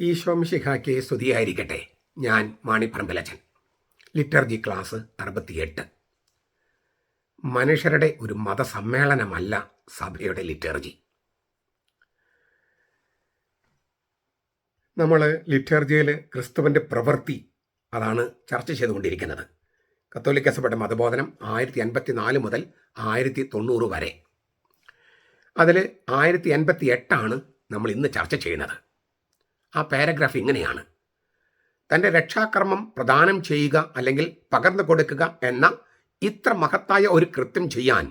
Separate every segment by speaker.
Speaker 1: ഈശോമിശിഹായ്ക്ക് സ്തുതിയായിരിക്കട്ടെ. ഞാൻ മാണിപ്പറമ്പിലച്ചൻ. Liturgy class 68. മനുഷ്യരുടെ ഒരു മതസമ്മേളനമല്ല സഭയുടെ ലിറ്റർജി. നമ്മൾ ലിറ്റർജിയിൽ ക്രിസ്തുവിൻ്റെ പ്രവൃത്തി അതാണ് ചർച്ച ചെയ്തുകൊണ്ടിരിക്കുന്നത്. കത്തോലിക്ക സഭയുടെ മതബോധനം 1054 മുതൽ 1090 വരെ. അതിൽ 1088 നമ്മൾ ഇന്ന് ചർച്ച ചെയ്യുന്നത്. ആ പാരഗ്രാഫ് ഇങ്ങനെയാണ്: തൻ്റെ രക്ഷാകർമ്മം പ്രദാനം ചെയ്യുക അല്ലെങ്കിൽ പകർന്നു കൊടുക്കുക എന്ന ഇത്ര മഹത്തായ ഒരു കൃത്യം ചെയ്യാൻ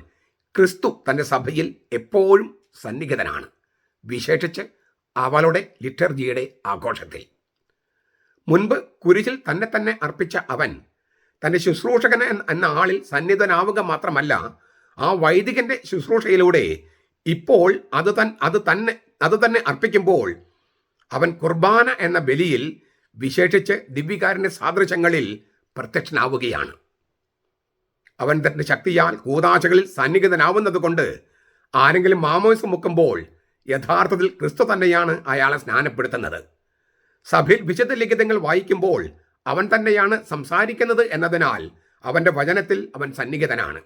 Speaker 1: ക്രിസ്തു തൻ്റെ സഭയിൽ എപ്പോഴും സന്നിഹിതനാണ്, വിശേഷിച്ച് അവളുടെ ലിറ്റർജിയുടെ ആഘോഷത്തിൽ. മുൻപ് കുരിശിൽ തന്നെ അർപ്പിച്ച അവൻ തൻ്റെ ശുശ്രൂഷകൻ എന്ന ആളിൽ സന്നിധനാവുക മാത്രമല്ല, ആ വൈദികന്റെ ശുശ്രൂഷയിലൂടെ ഇപ്പോൾ അത് തന്നെ അർപ്പിക്കുമ്പോൾ അവൻ കുർബാന എന്ന ബലിയിൽ, വിശേഷിച്ച് ദിവ്യകാരുണ്യ സാദൃശ്യങ്ങളിൽ പ്രത്യക്ഷനാവുകയാണ്. അവൻ തന്റെ ശക്തിയാൽ കൂദാശകളിൽ സന്നിഹിതനാവുന്നത് കൊണ്ട് ആരെങ്കിലും മാമോദിസം മുക്കുമ്പോൾ യഥാർത്ഥത്തിൽ ക്രിസ്തു തന്നെയാണ് അയാളെ സ്നാനപ്പെടുത്തുന്നത്. സഭയിൽ വിശുദ്ധ ലിഖിതങ്ങൾ വായിക്കുമ്പോൾ അവൻ തന്നെയാണ് സംസാരിക്കുന്നത് എന്നതിനാൽ അവൻ്റെ വചനത്തിൽ അവൻ സന്നിഹിതനാണ്.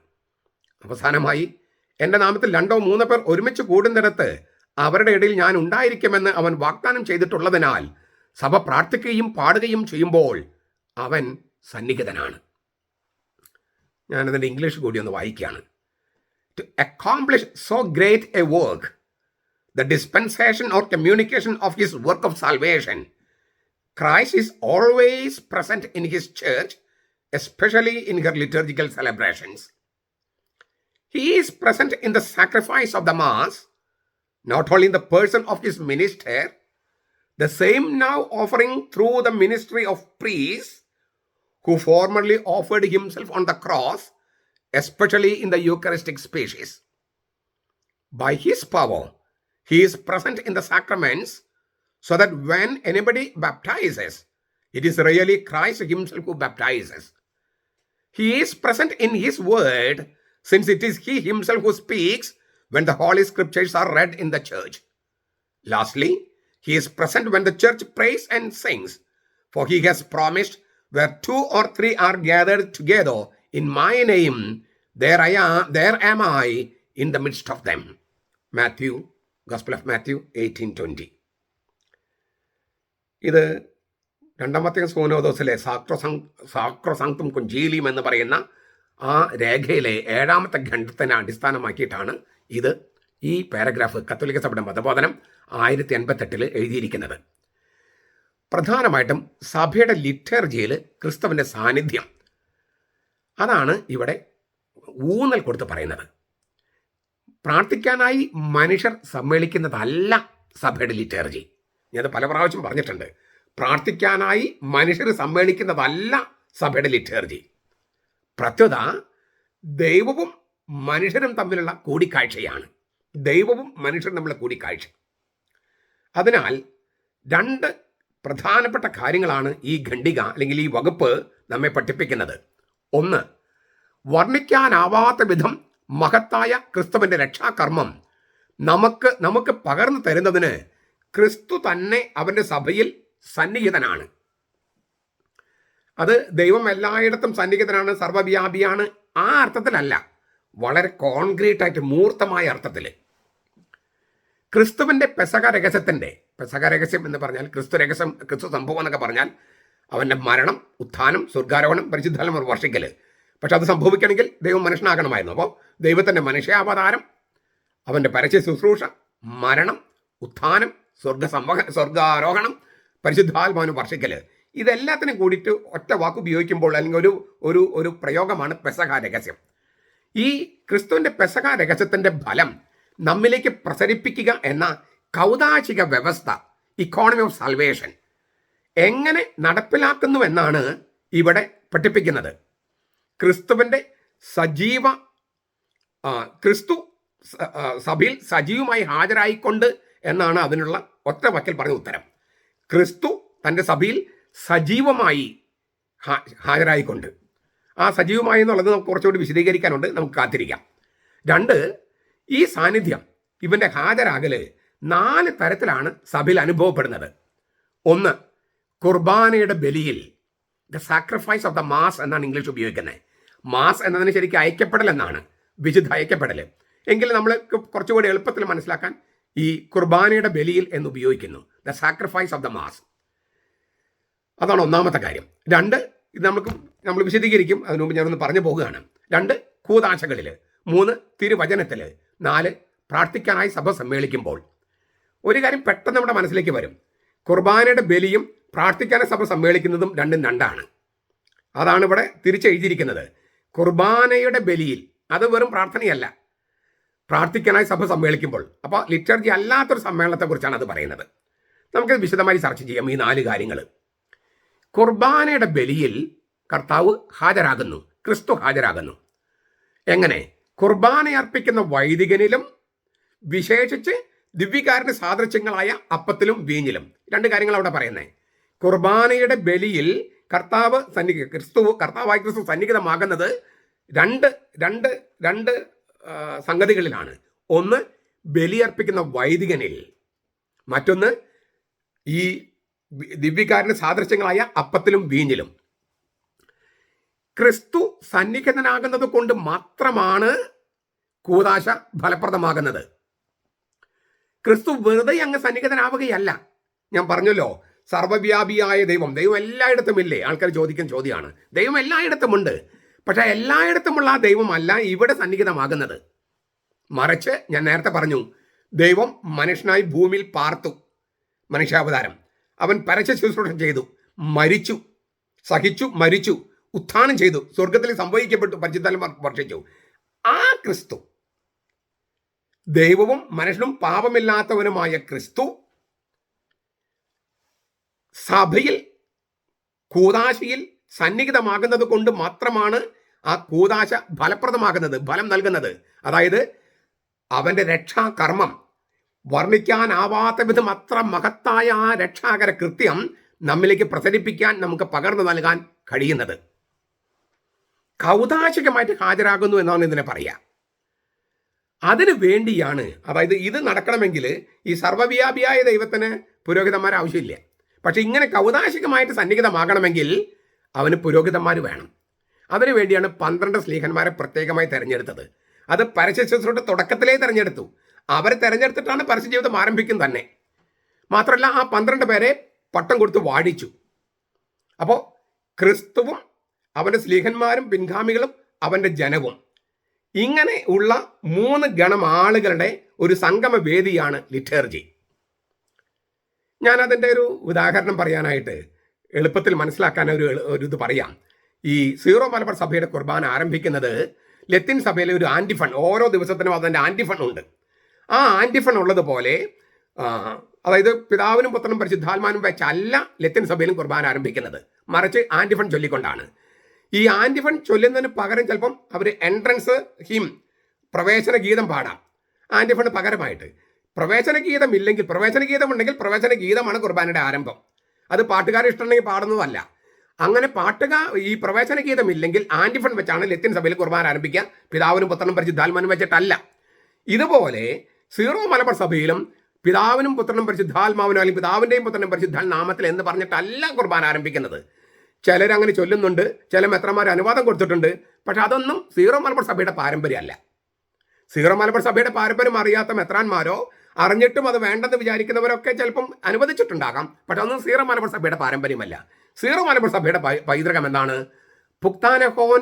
Speaker 1: അവസാനമായി, എൻ്റെ നാമത്തിൽ 2 or 3 പേർ ഒരുമിച്ച് കൂടുന്നിടത്ത് അവരുടെ ഇടയിൽ ഞാൻ ഉണ്ടായിരിക്കുമെന്ന് അവൻ വാഗ്ദാനം ചെയ്തിട്ടുള്ളതിനാൽ സഭ പ്രാർത്ഥിക്കുകയും പാടുകയും ചെയ്യുമ്പോൾ അവൻ സന്നിഹിതനാണ്. ഞാനതിൻ്റെ ഇംഗ്ലീഷ് കൂടി ഒന്ന് വായിക്കുകയാണ്. To accomplish so great a work, the dispensation or communication of his work of salvation, Christ is always present in his church, especially in her liturgical celebrations. He is present in the sacrifice of the Mass, not only in the person of his minister, the same now offering through the ministry of priests, who formerly offered himself on the cross, especially in the Eucharistic species. By his power, he is present in the sacraments, so that when anybody baptizes, it is really Christ himself who baptizes. He is present in his word, since it is he himself who speaks when the Holy Scriptures are read in the church. Lastly, he is present when the church prays and sings, for he has promised, where 2 or 3 are gathered together in my name, there am I in the midst of them. Gospel of Matthew 18:20. ഇത് 2 സോനോദോസിലെ സാക്രോസാങ്ക്തും കൊഞ്ചീലിയം എന്ന് പറയുന്ന ആ രേഖയിലെ 7ാമത്തെ ഖണ്ഡത്തിനെ അടിസ്ഥാനമാക്കിയിട്ടാണ് ഈ paragraph കത്തോലിക്ക സഭയുടെ മതബോധനം 1088 എഴുതിയിരിക്കുന്നത്. പ്രധാനമായിട്ടും സഭയുടെ ലിറ്റർജിയിൽ ക്രിസ്തുവിൻ്റെ സാന്നിധ്യം, അതാണ് ഇവിടെ ഊന്നൽ കൊടുത്ത് പറയുന്നത്. പ്രാർത്ഥിക്കാനായി മനുഷ്യർ സമ്മേളിക്കുന്നതല്ല സഭയുടെ ലിറ്റർജി. ഞാനത് പല പ്രാവശ്യം പറഞ്ഞിട്ടുണ്ട്. പ്രാർത്ഥിക്കാനായി മനുഷ്യർ സമ്മേളിക്കുന്നതല്ല സഭയുടെ ലിറ്റർജി. പ്രത്യുത ദൈവവും മനുഷ്യരും തമ്മിലുള്ള കൂടിക്കാഴ്ചയാണ്. ദൈവവും മനുഷ്യരും തമ്മിലുള്ള കൂടിക്കാഴ്ച. അതിനാൽ 2 പ്രധാനപ്പെട്ട കാര്യങ്ങളാണ് ഈ ഖണ്ഡിക അല്ലെങ്കിൽ ഈ വകുപ്പ് നമ്മെ പഠിപ്പിക്കുന്നത്. 1, വർണ്ണിക്കാനാവാത്ത വിധം മഹത്തായ ക്രിസ്തുവിൻ്റെ രക്ഷാകർമ്മം നമുക്ക് പകർന്നു തരുന്നതിന് ക്രിസ്തു തന്നെ അവൻ്റെ സഭയിൽ സന്നിഹിതനാണ്. അത് ദൈവം എല്ലായിടത്തും സന്നിഹിതനാണ്, സർവ്വവ്യാപിയാണ്, ആ അർത്ഥത്തിലല്ല, വളരെ കോൺക്രീറ്റ് ആയിട്ട് മൂർത്തമായ അർത്ഥത്തിൽ. ക്രിസ്തുവിൻ്റെ പെസഹ രഹസ്യം എന്ന് പറഞ്ഞാൽ ക്രിസ്തു സംഭവം എന്നൊക്കെ പറഞ്ഞാൽ അവൻ്റെ മരണം, ഉത്ഥാനം, സ്വർഗാരോഹണം, പരിശുദ്ധാത്മാവ് വർഷിക്കൽ. പക്ഷെ അത് സംഭവിക്കണമെങ്കിൽ ദൈവം മനുഷ്യനാകണമായിരുന്നു. അപ്പോൾ ദൈവത്തിൻ്റെ മനുഷ്യാവതാരം, അവൻ്റെ പരസ്യ ശുശ്രൂഷ, മരണം, ഉത്ഥാനം, സ്വർഗാരോഹണം, പരിശുദ്ധാത്മാവിന് വർഷിക്കൽ, ഇതെല്ലാത്തിനും കൂടിയിട്ട് ഒറ്റ വാക്ക് ഉപയോഗിക്കുമ്പോൾ അല്ലെങ്കിൽ ഒരു പ്രയോഗമാണ് പെസഹ രഹസ്യം. ഈ ക്രിസ്തുവിൻ്റെ പെസഹ രഹസ്യത്തിൻ്റെ ഫലം നമ്മിലേക്ക് പ്രസരിപ്പിക്കുക എന്ന കൗദാശിക വ്യവസ്ഥ, ഇക്കോണമി ഓഫ് സാൽവേഷൻ, എങ്ങനെ നടപ്പിലാക്കുന്നുവെന്നാണ് ഇവിടെ പഠിപ്പിക്കുന്നത്. ക്രിസ്തു സഭയിൽ സജീവമായി ഹാജരായിക്കൊണ്ട് എന്നാണ് അതിനുള്ള ഒറ്റ വാക്കിൽ പറഞ്ഞ ഉത്തരം. ക്രിസ്തു തൻ്റെ സഭയിൽ സജീവമായി ഹാജരായിക്കൊണ്ട്. ആ സജീവമായി എന്നുള്ളത് നമുക്ക് കുറച്ചുകൂടി വിശദീകരിക്കാനുണ്ട്, നമുക്ക് കാത്തിരിക്കാം. 2, ഈ സാന്നിധ്യം, ഇവൻ്റെ ഹാജരാകൽ 4 തരത്തിലാണ് സഭയിൽ അനുഭവപ്പെടുന്നത്. ഒന്ന്, കുർബാനയുടെ ബലിയിൽ, the sacrifice of the mass എന്നാണ് ഇംഗ്ലീഷ് ഉപയോഗിക്കുന്നത്. മാസ് എന്നതിന് ശരിക്കും അയക്കപ്പെടൽ എന്നാണ്, വിശുദ്ധ അയക്കപ്പെടൽ. എങ്കിലും നമ്മൾ കുറച്ചുകൂടി എളുപ്പത്തിൽ മനസ്സിലാക്കാൻ ഈ കുർബാനയുടെ ബലിയിൽ എന്ന് ഉപയോഗിക്കുന്നു, the sacrifice of the mass. അതാണ് ഒന്നാമത്തെ കാര്യം. രണ്ട്, ഇത് നമ്മൾ വിശദീകരിക്കും, അതിനു മുമ്പ് ഞാനൊന്ന് പറഞ്ഞു പോകുകയാണ്. രണ്ട്, കൂദാശകളിൽ. മൂന്ന്, തിരുവചനത്തിൽ. നാല്, പ്രാർത്ഥിക്കാനായി സഭ സമ്മേളിക്കുമ്പോൾ. ഒരു കാര്യം പെട്ടെന്ന് നമ്മുടെ മനസ്സിലേക്ക് വരും, കുർബാനയുടെ ബലിയും പ്രാർത്ഥിക്കാനായി സഭ സമ്മേളിക്കുന്നതും രണ്ടും രണ്ടാണ്. അതാണ് ഇവിടെ തിരിച്ചെഴുതിയിരിക്കുന്നത്. കുർബാനയുടെ ബലിയിൽ, അത് വെറും പ്രാർത്ഥനയല്ല, പ്രാർത്ഥിക്കാനായി സഭ സമ്മേളിക്കുമ്പോൾ. അപ്പോൾ ലിറ്റർജി അല്ലാത്തൊരു സമ്മേളനത്തെക്കുറിച്ചാണ് അത് പറയുന്നത്. നമുക്കത് വിശദമായി ചർച്ച ചെയ്യാം ഈ 4 കാര്യങ്ങൾ. കുർബാനയുടെ ബലിയിൽ കർത്താവ് ഹാജരാകുന്നു, ക്രിസ്തു ഹാജരാകുന്നു. എങ്ങനെ? കുർബാന അർപ്പിക്കുന്ന വൈദികനിലും വിശേഷിച്ച് ദിവ്യകാരുണ്യ സാദൃശ്യങ്ങളായ അപ്പത്തിലും വീഞ്ഞിലും. 2 കാര്യങ്ങൾ അവിടെ പറയുന്നത്. കുർബാനയുടെ ബലിയിൽ കർത്താവായ ക്രിസ്തു സന്നിഹിതമാകുന്നത് രണ്ട് സംഗതികളിലാണ്. ഒന്ന്, ബലിയർപ്പിക്കുന്ന വൈദികനിൽ. മറ്റൊന്ന്, ഈ ദിവ്യകാരുണ്യ സാദൃശ്യങ്ങളായ അപ്പത്തിലും വീഞ്ഞിലും. ക്രിസ്തു സന്നിഹിതനാകുന്നത് കൊണ്ട് മാത്രമാണ് കൂദാശ ഫലപ്രദമാകുന്നത്. ക്രിസ്തു വെറുതെ അങ്ങ് സന്നിഹിതനാവുകയല്ല. ഞാൻ പറഞ്ഞല്ലോ, സർവ്വവ്യാപിയായ ദൈവം എല്ലായിടത്തും ഇല്ലേ? ആൾക്കാർ ചോദിക്കുന്ന ചോദ്യമാണ്. ദൈവം എല്ലായിടത്തുമുണ്ട്, പക്ഷേ എല്ലായിടത്തുമുള്ള ആ ദൈവമല്ല ഇവിടെ സന്നിഹിതമാകുന്നത്. മറിച്ച് ഞാൻ നേരത്തെ പറഞ്ഞു, ദൈവം മനുഷ്യനായി ഭൂമിയിൽ പാർത്തു, മനുഷ്യാവതാരം. അവൻ പരസ്യ ശുശ്രൂഷ ചെയ്തു, മരിച്ചു, സഹിച്ചു, മരിച്ചു, ഉത്ഥാനം ചെയ്തു, സ്വർഗത്തിൽ സംഭവിക്കപ്പെട്ടു, പരിശുദ്ധാത്മാ വർഷിച്ചു. ആ ക്രിസ്തു, ദൈവവും മനുഷ്യനും പാപമില്ലാത്തവനുമായ ക്രിസ്തു സഭയിൽ കൂദാശയിൽ സന്നിഹിതമാകുന്നത് കൊണ്ട് മാത്രമാണ് ആ കൂദാശ ഫലപ്രദമാകുന്നത്, ഫലം നൽകുന്നത്. അതായത് അവൻ്റെ രക്ഷാകർമ്മം വർണ്ണിക്കാനാവാത്ത വിധം അത്ര മഹത്തായ ആ രക്ഷാകര കൃത്യം നമ്മിലേക്ക് പ്രസരിപ്പിക്കാൻ, നമുക്ക് പകർന്നു നൽകാൻ കഴിയുന്നത്. കൗദാശികമായിട്ട് ഹാജരാകുന്നു എന്നാണ് ഇതിനെ പറയുക. അതിനു വേണ്ടിയാണ്, അതായത് ഇത് നടക്കണമെങ്കിൽ ഈ സർവ്വവ്യാപിയായ ദൈവത്തിന് പുരോഹിതന്മാർ ആവശ്യമില്ല. പക്ഷെ ഇങ്ങനെ കൗദാശികമായിട്ട് സന്നിഹിതമാകണമെങ്കിൽ അവന് പുരോഹിതന്മാർ വേണം. അതിനു വേണ്ടിയാണ് 12 സ്ലീഹന്മാരെ പ്രത്യേകമായി തിരഞ്ഞെടുത്തത്. അത് പരസ്യ ശുശ്രൂഷ തുടക്കത്തിലേ തിരഞ്ഞെടുത്തു. അവരെ തിരഞ്ഞെടുത്തിട്ടാണ് പരസ്യ ജീവിതം ആരംഭിക്കുന്നത് തന്നെ. മാത്രമല്ല, ആ 12 പേരെ പട്ടം കൊടുത്ത് വാഴിച്ചു. അപ്പോൾ ക്രിസ്തുവും അവൻ്റെ സ്ലീഹന്മാരും പിൻഗാമികളും അവൻ്റെ ജനവും, ഇങ്ങനെ ഉള്ള 3 ഗണം ആളുകളുടെ ഒരു സംഗമ വേദിയാണ് ലിറ്റർജി. ഞാൻ അതിൻ്റെ ഒരു ഉദാഹരണം പറയാനായിട്ട്, എളുപ്പത്തിൽ മനസ്സിലാക്കാൻ ഒരു ഇത് പറയാം. ഈ സീറോ മലബാർ സഭയുടെ കുർബാന ആരംഭിക്കുന്നത് ലത്തീൻ സഭയിലെ ഒരു ആൻറ്റിഫൺ, ഓരോ ദിവസത്തിനും അതിൻ്റെ ആൻറ്റിഫൺ ഉണ്ട്. ആ ആൻറ്റിഫൺ ഉള്ളതുപോലെ, അതായത് പിതാവിനും പുത്രനും പരിശുദ്ധാത്മാനും വെച്ചല്ല ലത്തീൻ സഭയിലും കുർബാന ആരംഭിക്കുന്നത്, മറിച്ച് ആൻറ്റിഫൺ ചൊല്ലിക്കൊണ്ടാണ്. ഈ ആൻറ്റിഫൺ ചൊല്ലുന്നതിന് പകരം ചിലപ്പം അവർ എൻട്രൻസ് ഹിം, പ്രവേശന ഗീതം പാടാം ആൻറ്റിഫണ് പകരമായിട്ട്. പ്രവേശന ഗീതം ഇല്ലെങ്കിൽ, പ്രവേശന ഗീതം ഉണ്ടെങ്കിൽ പ്രവേശന ഗീതമാണ് കുർബാനയുടെ ആരംഭം. അത് പാട്ടുകാരെ ഇഷ്ടമുണ്ടെങ്കിൽ പാടുന്നതല്ല. അങ്ങനെ ഈ പ്രവേശന ഗീതം ഇല്ലെങ്കിൽ ആൻറ്റിഫൺ വെച്ചാണ് ലത്തീൻ സഭയിൽ കുർബാന ആരംഭിക്കുക, പിതാവിനും പുത്രനും പരിശുദ്ധാത്മാനും വെച്ചിട്ടല്ല. ഇതുപോലെ സീറോ മലബാർ സഭയിലും പിതാവിനും പുത്രനും പരിശുദ്ധാത്മാവിനും, അല്ലെങ്കിൽ പിതാവിൻ്റെയും പുത്രനും പരിശുദ്ധാൽ നാമത്തിൽ എന്ന് പറഞ്ഞിട്ടല്ല കുർബാന ആരംഭിക്കുന്നത്. ചിലരങ്ങനെ ചൊല്ലുന്നുണ്ട്, ചില മെത്രന്മാർ അനുവാദം കൊടുത്തിട്ടുണ്ട്. പക്ഷെ അതൊന്നും സീറോ മലബാർ സഭയുടെ പാരമ്പര്യമല്ല. സീറോ മലബാർ സഭയുടെ പാരമ്പര്യം അറിയാത്ത മെത്രാന്മാരോ അറിഞ്ഞിട്ടും അത് വേണ്ടെന്ന് വിചാരിക്കുന്നവരൊക്കെ ചിലപ്പം അനുവദിച്ചിട്ടുണ്ടാകാം. പക്ഷെ അതൊന്നും സീറോ മലബാർ സഭയുടെ പാരമ്പര്യമല്ല. സീറോ മലബാർ സഭയുടെ പൈതൃകം എന്താണ്? പുക്താനെ ഹോൻ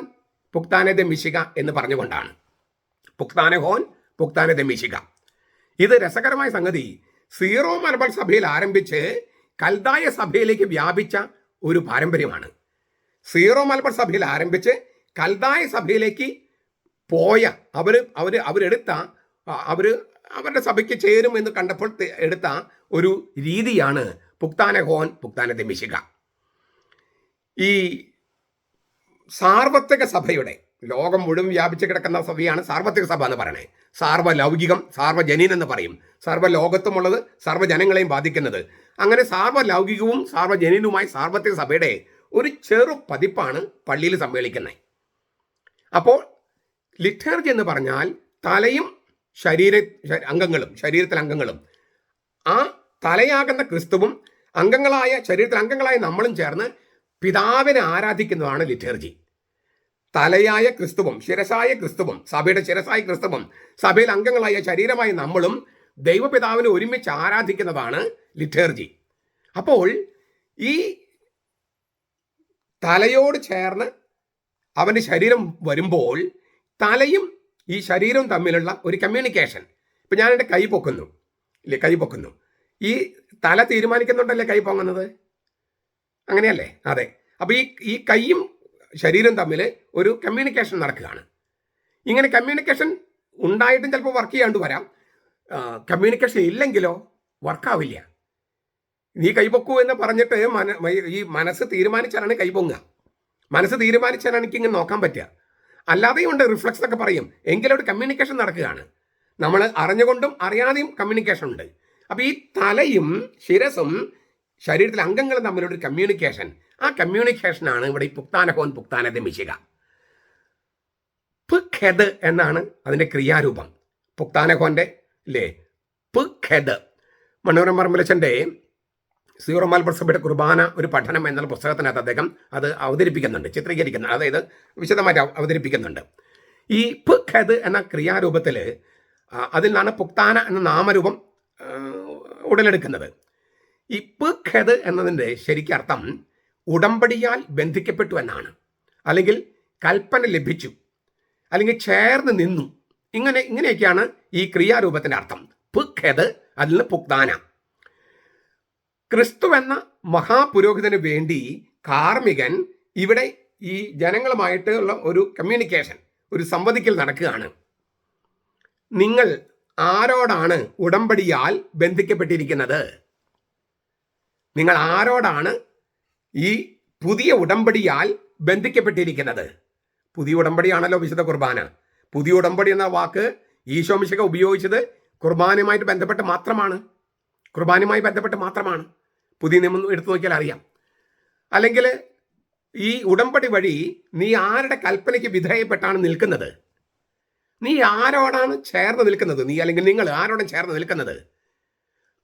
Speaker 1: പുക്താനെ ദെ മിശിക എന്ന് പറഞ്ഞുകൊണ്ടാണ്. പുക്താനെ ഹോൻ പുക്താനെ ദെ മിശിക. ഇത് രസകരമായ സംഗതി, സീറോ മലബാർ സഭയിൽ ആരംഭിച്ച് കൽദായ സഭയിലേക്ക് വ്യാപിച്ച ഒരു പാരമ്പര്യമാണ്. സീറോ മലബാർ സഭയിൽ ആരംഭിച്ച് കൽദായ സഭയിലേക്ക് പോയ അവരുടെ സഭയ്ക്ക് ചേരും എന്ന് കണ്ടപ്പോൾ എടുത്ത ഒരു രീതിയാണ് പുക്താനെ ഹോൻ പുക്താനെ ദെ മിശിക. ഈ സാർവത്രിക സഭയുടെ, ലോകം മുഴുവൻ വ്യാപിച്ച് കിടക്കുന്ന സഭയാണ് സാർവത്രിക സഭ എന്ന് പറയണേ. സാർവലൗകികം, സാർവജനീൻ എന്ന് പറയും. സർവ്വലോകത്തുമുള്ളത്, സർവ്വജനങ്ങളെയും ബാധിക്കുന്നത്. അങ്ങനെ സാർവലൗകികവും സാർവജനീനുമായി സാർവത്രിക സഭയുടെ ഒരു ചെറു പതിപ്പാണ് പള്ളിയിൽ സമ്മേളിക്കുന്നത്. അപ്പോൾ ലിറ്റർജി എന്ന് പറഞ്ഞാൽ തലയും ശരീരത്തിലെ അംഗങ്ങളും, ആ തലയാകുന്ന ക്രിസ്തുവും ശരീരത്തിൽ അംഗങ്ങളായ നമ്മളും ചേർന്ന് പിതാവിനെ ആരാധിക്കുന്നതാണ് ലിറ്റർജി. തലയായ ക്രിസ്തുവും ശിരസായ ക്രിസ്തുവും സഭയുടെ ശിരസായ ക്രിസ്തുവും സഭയിൽ അംഗങ്ങളായ ശരീരമായ നമ്മളും ദൈവപിതാവിനെ ഒരുമിച്ച് ആരാധിക്കുന്നതാണ് ലിറ്റർജി. അപ്പോൾ ഈ തലയോട് ചേർന്ന് അവൻ്റെ ശരീരം വരുമ്പോൾ തലയും ഈ ശരീരവും തമ്മിലുള്ള ഒരു കമ്മ്യൂണിക്കേഷൻ. ഇപ്പം ഞാൻ എൻ്റെ കൈ പൊക്കുന്നു ഇല്ലേ, കൈ പൊക്കുന്നു, ഈ തല തീരുമാനിക്കുന്നുണ്ടല്ലേ കൈ പൊങ്ങുന്നത്, അങ്ങനെയല്ലേ? അതെ. അപ്പോൾ ഈ കൈയും ശരീരം തമ്മിൽ ഒരു കമ്മ്യൂണിക്കേഷൻ നടക്കുകയാണ്. ഇങ്ങനെ കമ്മ്യൂണിക്കേഷൻ ഉണ്ടായിട്ടും ചിലപ്പോൾ വർക്ക് ചെയ്യാണ്ട് വരാം. കമ്മ്യൂണിക്കേഷൻ ഇല്ലെങ്കിലോ വർക്കാവില്ല. നീ കൈപൊക്കൂ എന്ന് പറഞ്ഞിട്ട് ഈ മനസ്സ് തീരുമാനിച്ചാലാണ് കൈപൊങ്ങുക. മനസ്സ് തീരുമാനിച്ചാലാണ് എനിക്കിങ്ങനെ നോക്കാൻ പറ്റുക. അല്ലാതെയും ഉണ്ട് റിഫ്ലക്സ് എന്നൊക്കെ പറയും, എങ്കിലും ഒരു കമ്മ്യൂണിക്കേഷൻ നടക്കുകയാണ്. നമ്മൾ അറിഞ്ഞുകൊണ്ടും അറിയാതെയും കമ്മ്യൂണിക്കേഷൻ ഉണ്ട്. അപ്പോൾ ഈ തലയും ശിരസും ശരീരത്തിലെ അംഗങ്ങളും തമ്മിലൊരു കമ്മ്യൂണിക്കേഷൻ, ആ കമ്മ്യൂണിക്കേഷനാണ് ഇവിടെ ഈ പുക്താനഹോൻ പുക്താനത മിശിക. പുഖെദ് എന്നാണ് അതിൻ്റെ ക്രിയാരൂപം. പുക്താനഹോൻ്റെ ഇല്ലേ പുഖെദ്. മണോരമ പറമ്പലച്ചൻ്റെ സീറോ മലബാർ സഭയുടെ കുർബാന ഒരു പഠനം എന്നുള്ള പുസ്തകത്തിനകത്ത് അദ്ദേഹം അത് അവതരിപ്പിക്കുന്നുണ്ട്, ചിത്രീകരിക്കുന്നുണ്ട്, അതായത് വിശദമായിട്ട് അവതരിപ്പിക്കുന്നുണ്ട്. ഈ പുഖെദ് എന്ന ക്രിയാരൂപത്തിൽ അതിൽ നിന്നാണ് പുക്താന എന്ന നാമരൂപം ഉടലെടുക്കുന്നത്. ഈ പുഖെദ് എന്നതിൻ്റെ ശരിക്കർത്ഥം ഉടമ്പടിയാൽ ബന്ധിക്കപ്പെട്ടു എന്നാണ്, അല്ലെങ്കിൽ കൽപ്പന ലഭിച്ചു, അല്ലെങ്കിൽ ചേർന്ന് നിന്നു, ഇങ്ങനെയൊക്കെയാണ് ഈ ക്രിയാരൂപത്തിൻ്റെ അർത്ഥം. പുഖെദ്, അതിൽ നിന്ന് പുക്താന. ക്രിസ്തു എന്ന മഹാപുരോഹിതന് വേണ്ടി കാർമികൻ ഇവിടെ ഈ ജനങ്ങളുമായിട്ടുള്ള ഒരു കമ്മ്യൂണിക്കേഷൻ, ഒരു സംവദിക്കൽ നടക്കുകയാണ്. നിങ്ങൾ ആരോടാണ് ഉടമ്പടിയാൽ ബന്ധിക്കപ്പെട്ടിരിക്കുന്നത്? നിങ്ങൾ ആരോടാണ് ഈ പുതിയ ഉടമ്പടിയാൽ ബന്ധിക്കപ്പെട്ടിരിക്കുന്നത്? പുതിയ ഉടമ്പടിയാണല്ലോ വിശുദ്ധ കുർബാന. പുതിയ ഉടമ്പടി എന്ന വാക്ക് ഈശോ മിശിഹ ഉപയോഗിച്ചത് കുർബാനയുമായിട്ട് ബന്ധപ്പെട്ട് മാത്രമാണ്. പുതിയ നിയമം എടുത്തു നോക്കിയാൽ അറിയാം. അല്ലെങ്കിൽ ഈ ഉടമ്പടി വഴി നീ ആരുടെ കൽപ്പനയ്ക്ക് വിധേയപ്പെട്ടാണ് നിൽക്കുന്നത്? നീ ആരോടാണ് ചേർന്ന് നിൽക്കുന്നത്? നീ അല്ലെങ്കിൽ നിങ്ങൾ ആരോടും ചേർന്ന് നിൽക്കുന്നത്?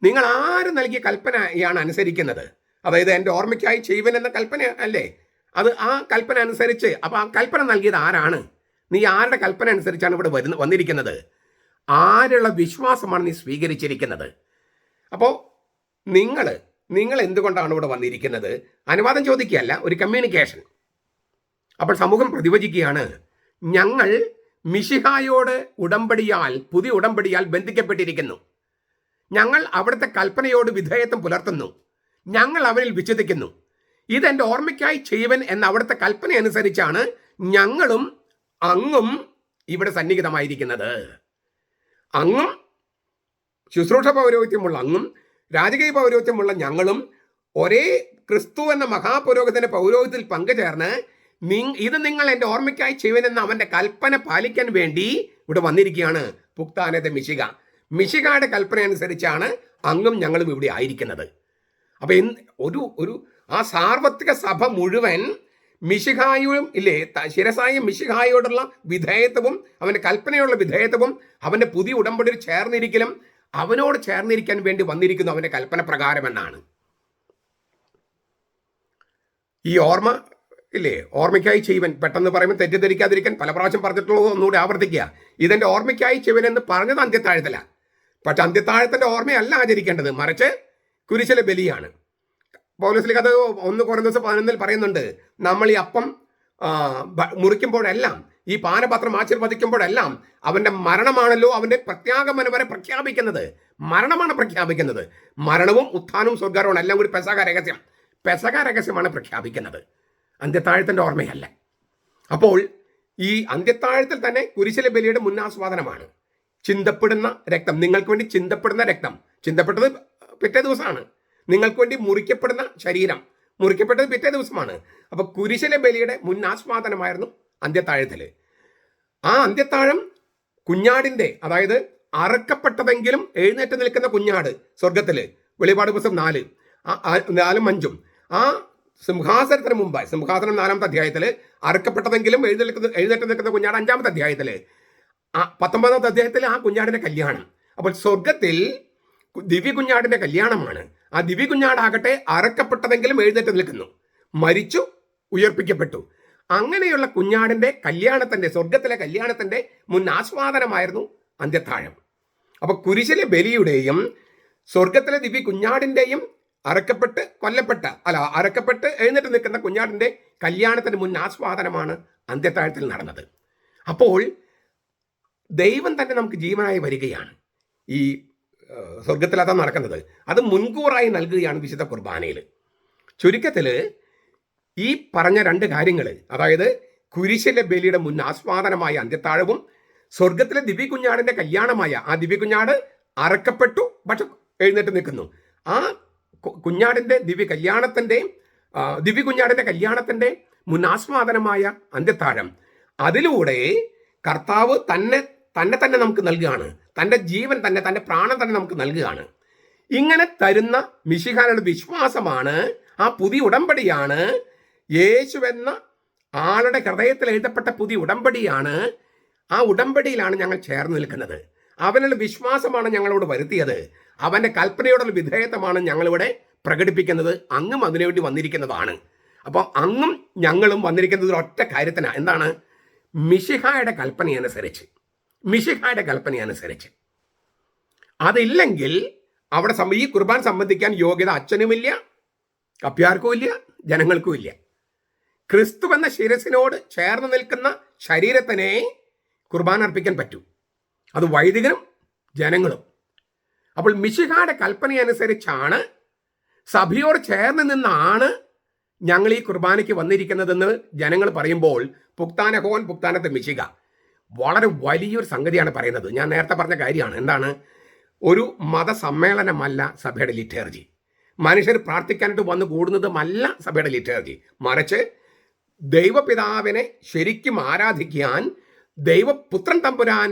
Speaker 1: നിങ്ങൾ ആര് നൽകിയ കൽപ്പനയാണ് അനുസരിക്കുന്നത്? അതായത് എൻ്റെ ഓർമ്മയ്ക്കായി ചെയ്യുവൻ എന്ന കൽപ്പന അല്ലേ അത്? ആ കൽപ്പന അനുസരിച്ച്, അപ്പോൾ ആ കൽപ്പന നൽകിയത് ആരാണ്? നീ ആരുടെ കൽപ്പന അനുസരിച്ചാണ് ഇവിടെ വന്നിരിക്കുന്നത്? ആരുള്ള വിശ്വാസമാണ് നീ സ്വീകരിച്ചിരിക്കുന്നത്? അപ്പോൾ നിങ്ങൾ എന്തുകൊണ്ടാണ് ഇവിടെ വന്നിരിക്കുന്നത്? അനുവാദം ചോദിക്കുകയല്ല, ഒരു കമ്മ്യൂണിക്കേഷൻ. അപ്പോൾ സമൂഹം പ്രതിവചിക്കുകയാണ്, ഞങ്ങൾ മിശിഹായോട് പുതിയ ഉടമ്പടിയാൽ ബന്ധിക്കപ്പെട്ടിരിക്കുന്നു. ഞങ്ങൾ അവിടുത്തെ കൽപ്പനയോട് വിധേയത്വം പുലർത്തുന്നു. ഞങ്ങൾ അവനിൽ വിശ്വസിക്കുന്നു. ഇതെൻ്റെ ഓർമ്മയ്ക്കായി ചെയ്യുവൻ എന്ന അവിടുത്തെ കൽപ്പന അനുസരിച്ചാണ് ഞങ്ങളും അങ്ങും ഇവിടെ സന്നിഹിതമായിരിക്കുന്നത്. അങ്ങും ശുശ്രൂഷ പൗരോഹിത്യമുള്ള അങ്ങും രാജകീയ പൗരോഹിത്യമുള്ള ഞങ്ങളും ഒരേ ക്രിസ്തു എന്ന മഹാപുരോഹിതന്റെ പൗരോഹിത്യത്തിൽ പങ്കുചേർന്ന് ഇത് നിങ്ങൾ എൻ്റെ ഓർമ്മയ്ക്കായി ചെയ്യുവനെന്ന അവൻ്റെ കൽപ്പന പാലിക്കാൻ വേണ്ടി ഇവിടെ വന്നിരിക്കുകയാണ്. പുക്താനത മിശിഹയുടെ കൽപ്പന അനുസരിച്ചാണ് അങ്ങും ഞങ്ങളും ഇവിടെ ആയിരിക്കുന്നത്. അപ്പം ഒരു ആ സാർവത്രിക സഭ മുഴുവൻ മിശിഹായും ഇല്ലേ, ശിരസായ മിശിഹായോടുള്ള വിധേയത്വവും അവൻ്റെ കൽപ്പനയുള്ള വിധേയത്വവും അവൻ്റെ പുതിയ ഉടമ്പടിയിൽ ചേർന്നിരിക്കലും അവനോട് ചേർന്നിരിക്കാൻ വേണ്ടി വന്നിരിക്കുന്നു അവൻ്റെ കൽപ്പന പ്രകാരം എന്നാണ്. ഈ ഓർമ്മ ഇല്ലേ, ഓർമ്മയ്ക്കായി ചെയ്യുവൻ, പെട്ടെന്ന് പറയുമ്പോൾ തെറ്റിദ്ധരിക്കാതിരിക്കാൻ പല പ്രാവശ്യം പറഞ്ഞിട്ടുള്ളത് ഒന്നുകൂടി ആവർത്തിക്കുക. ഇതെൻ്റെ ഓർമ്മയ്ക്കായി ചെയ്യുവൻ എന്ന് പറഞ്ഞത് അന്ത്യത്താഴത്തില. പക്ഷെ അന്ത്യത്താഴത്തിൻ്റെ ഓർമ്മയല്ല ആചരിക്കേണ്ടത്, മറിച്ച് കുരിശിലെ ബലിയാണ്. പൗലോസ് അത് 1 കൊരിന്ത്യർ 11 പറയുന്നുണ്ട്, നമ്മൾ ഈ അപ്പം മുറിക്കുമ്പോഴെല്ലാം, ഈ പാനപാത്രം ആശീർവദിക്കുമ്പോഴെല്ലാം അവൻ്റെ മരണമാണല്ലോ അവൻ്റെ പ്രത്യാഗമനം വരെ പ്രഖ്യാപിക്കുന്നത്. മരണമാണ് പ്രഖ്യാപിക്കുന്നത്. മരണവും ഉത്ഥാനവും സ്വർഗ്ഗാരോഹണവും എല്ലാം കൂടി പെസഹ രഹസ്യമാണ് പ്രഖ്യാപിക്കുന്നത്, അന്ത്യത്താഴത്തിൻ്റെ ഓർമ്മയല്ല. അപ്പോൾ ഈ അന്ത്യത്താഴത്തിൽ തന്നെ കുരിശിലെ ബലിയുടെ മുന്നാസ്വാദനമാണ്. ചിന്തപ്പെടുന്ന രക്തം, നിങ്ങൾക്ക് വേണ്ടി ചിന്തപ്പെടുന്ന രക്തം, ചിന്തപ്പെട്ടത് പിറ്റേ ദിവസമാണ്. നിങ്ങൾക്ക് വേണ്ടി മുറിക്കപ്പെടുന്ന ശരീരം, മുറിക്കപ്പെട്ടത് പിറ്റേ ദിവസമാണ്. അപ്പോൾ കുരിശിലെ ബലിയുടെ മുന്നാസ്വാദനമായിരുന്നു അന്ത്യത്താഴത്തിൽ. ആ അന്ത്യത്താഴം കുഞ്ഞാടിൻ്റെ, അതായത് അറുക്കപ്പെട്ടതെങ്കിലും എഴുന്നേറ്റ് നിൽക്കുന്ന കുഞ്ഞാട് സ്വർഗത്തിൽ, വെളിപാട് പുസ്തകം 4-5 ആ സിംഹാസനത്തിന് മുമ്പ്, സിംഹാസനം 4-ാമത്തെ അധ്യായത്തിൽ, അറുക്കപ്പെട്ടതെങ്കിലും എഴുന്നേറ്റ് നിൽക്കുന്ന കുഞ്ഞാട് 5-ാമത്തെ അധ്യായത്തിൽ, 19-ാമത്തെ അധ്യായത്തിൽ ആ കുഞ്ഞാടിൻ്റെ കല്യാണം. അപ്പോൾ സ്വർഗത്തിൽ ദിവ്യകുഞ്ഞാടിന്റെ കല്യാണമാണ്. ആ ദിവ്യകുഞ്ഞാടാകട്ടെ അറക്കപ്പെട്ടതെങ്കിലും എഴുന്നേറ്റ് നിൽക്കുന്നു, മരിച്ചു, ഉയർപ്പിക്കപ്പെട്ടു. അങ്ങനെയുള്ള കുഞ്ഞാടിന്റെ കല്യാണത്തിന്റെ, സ്വർഗത്തിലെ കല്യാണത്തിന്റെ മുൻ ആസ്വാദനമായിരുന്നു അന്ത്യത്താഴം. അപ്പൊ കുരിശിലെ ബലിയുടെയും സ്വർഗത്തിലെ ദിവ്യ കുഞ്ഞാടിന്റെയും അറക്കപ്പെട്ട് എഴുന്നേറ്റ് നിൽക്കുന്ന കുഞ്ഞാടിന്റെ കല്യാണത്തിന്റെ മുൻ ആസ്വാദനമാണ് അന്ത്യത്താഴത്തിൽ നടന്നത്. അപ്പോൾ ദൈവം തന്നെ നമുക്ക് ജീവനായി വരികയാണ്. ഈ സ്വർഗത്തിൽ അതാ നടക്കുന്നത്. അത് മുൻകൂറായി നൽകുകയാണ് വിശുദ്ധ കുർബാനയിൽ. ചുരുക്കത്തിൽ ഈ പറഞ്ഞ രണ്ട് കാര്യങ്ങൾ, അതായത് കുരിശിലെ ബലിയുടെ മുൻ ആസ്വാദനമായ അന്ത്യത്താഴവും സ്വർഗത്തിലെ ദിവ്യകുഞ്ഞാടിന്റെ കല്യാണമായ ആ ദിവ്യകുഞ്ഞാട് അറക്കപ്പെട്ടു, പക്ഷെ എഴുന്നേറ്റ് നിൽക്കുന്നു. ആ കുഞ്ഞാടിന്റെ ദിവ്യകുഞ്ഞാടിന്റെ കല്യാണത്തിന്റെ മുൻ ആസ്വാദനമായ അന്ത്യത്താഴം, അതിലൂടെ കർത്താവ് തന്നെ നമുക്ക് നൽകുകയാണ്. തൻ്റെ ജീവൻ തന്നെ, തൻ്റെ പ്രാണൻ തന്നെ നമുക്ക് നൽകുകയാണ്. ഇങ്ങനെ തരുന്ന മിശിഹായുടെ വിശ്വാസമാണ്, ആ പുതിയ ഉടമ്പടിയാണ്, യേശുവെന്ന ആളുടെ ഹൃദയത്തിൽ എഴുതപ്പെട്ട പുതിയ ഉടമ്പടിയാണ്. ആ ഉടമ്പടിയിലാണ് ഞങ്ങൾ ചേർന്ന് നിൽക്കുന്നത്. അവനുള്ള വിശ്വാസമാണ് ഞങ്ങളോട് വരുത്തിയത്. അവൻ്റെ കൽപ്പനയോടുള്ള വിധേയത്വമാണ് ഞങ്ങളിവിടെ പ്രകടിപ്പിക്കുന്നത്. അങ്ങും അതിനുവേണ്ടി വന്നിരിക്കുന്നതാണ്. അപ്പോൾ അങ്ങും ഞങ്ങളും വന്നിരിക്കുന്നത് ഒറ്റ കാര്യത്തിനാണ്. എന്താണ്? മിശിഹായുടെ കൽപ്പനയനുസരിച്ച്. അതില്ലെങ്കിൽ അവിടെ ഈ കുർബാൻ സംബന്ധിക്കാൻ യോഗ്യത അച്ഛനുമില്ല, കപ്പ്യാർക്കും ഇല്ല, ജനങ്ങൾക്കും ഇല്ല. ക്രിസ്തു എന്ന ശിരസിനോട് ചേർന്ന് നിൽക്കുന്ന ശരീരത്തിനെ കുർബാന അർപ്പിക്കാൻ പറ്റൂ. അത് വൈദികനും ജനങ്ങളും. അപ്പോൾ മിശിഹായുടെ കൽപ്പനയനുസരിച്ചാണ്, സഭയോട് ചേർന്ന് നിന്നാണ് ഞങ്ങൾ ഈ കുർബാനയ്ക്ക് വന്നിരിക്കുന്നതെന്ന് ജനങ്ങൾ പറയുമ്പോൾ പുക്താന ഹോൻ പുക്താനത്തെ മിശിഹ വളരെ വലിയൊരു സംഗതിയാണ് പറയുന്നത്. ഞാൻ നേരത്തെ പറഞ്ഞ കാര്യമാണ്. എന്താണ്? ഒരു മതസമ്മേളനമല്ല സഭയുടെ ലിറ്റേർജി. മനുഷ്യർ പ്രാർത്ഥിക്കാനായിട്ട് വന്ന് കൂടുന്നതുമല്ല സഭയുടെ ലിറ്റേർജി. മറിച്ച് ദൈവപിതാവിനെ ശരിക്കും ആരാധിക്കാൻ പിതൃൻ തമ്പുരാൻ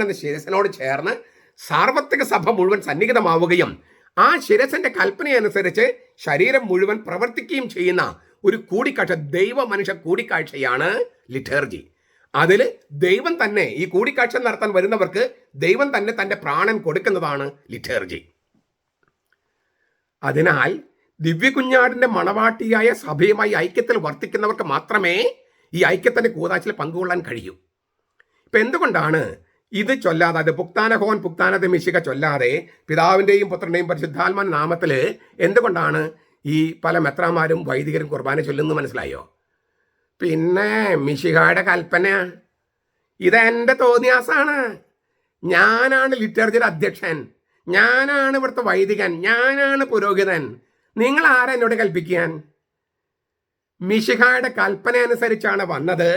Speaker 1: എന്ന ശിരസിനോട് ചേർന്ന് സാർവത്രിക സഭ മുഴുവൻ സന്നിഹിതമാവുകയും ആ ശിരസിന്റെ കൽപ്പനയനുസരിച്ച് ശരീരം മുഴുവൻ പ്രവർത്തിക്കുകയും ചെയ്യുന്ന ഒരു കൂടിക്കാഴ്ച, ദൈവ മനുഷ്യ കൂടിക്കാഴ്ചയാണ് ലിറ്റേർജി. അതിൽ ദൈവം തന്നെ, ഈ കൂടിക്കാഴ്ച നടത്താൻ വരുന്നവർക്ക് ദൈവം തന്നെ തൻ്റെ പ്രാണൻ കൊടുക്കുന്നതാണ് ലിറ്റേർജി. അതിനാൽ ദിവ്യകുഞ്ഞാടിന്റെ മണവാട്ടിയായ സഭയുമായി ഐക്യത്തിൽ വർത്തിക്കുന്നവർക്ക് മാത്രമേ ഈ ഐക്യത്തിന്റെ കൂതാശയിൽ പങ്കുകൊള്ളാൻ കഴിയൂ. ഇപ്പം എന്തുകൊണ്ടാണ് ഇത് ചൊല്ലാതെ, അത് പുക്താന ഹോൻ പുക്താനത്തെ മിശിഹ ചൊല്ലാതെ പിതാവിൻ്റെയും പുത്രൻ്റെയും പരിശുദ്ധാത്മാ നാമത്തിൽ എന്തുകൊണ്ടാണ് ഈ പല മെത്രാന്മാരും വൈദികരും കുർബാന ചൊല്ലുന്നത് മനസ്സിലായോ? പിന്നെ മിശിഹായുടെ കൽപ്പന, ഇതെൻ്റെ തോന്നിയാസാണ്. ഞാനാണ് ലിറ്റർജിയുടെ അധ്യക്ഷൻ, ഞാനാണ് ഇവിടുത്തെ വൈദികൻ, ഞാനാണ് പുരോഹിതൻ. നിങ്ങൾ ആരാ എന്നോട് കൽപ്പിക്കാൻ? മിശിഹായുടെ കൽപ്പന അനുസരിച്ചാണ് വന്നത്.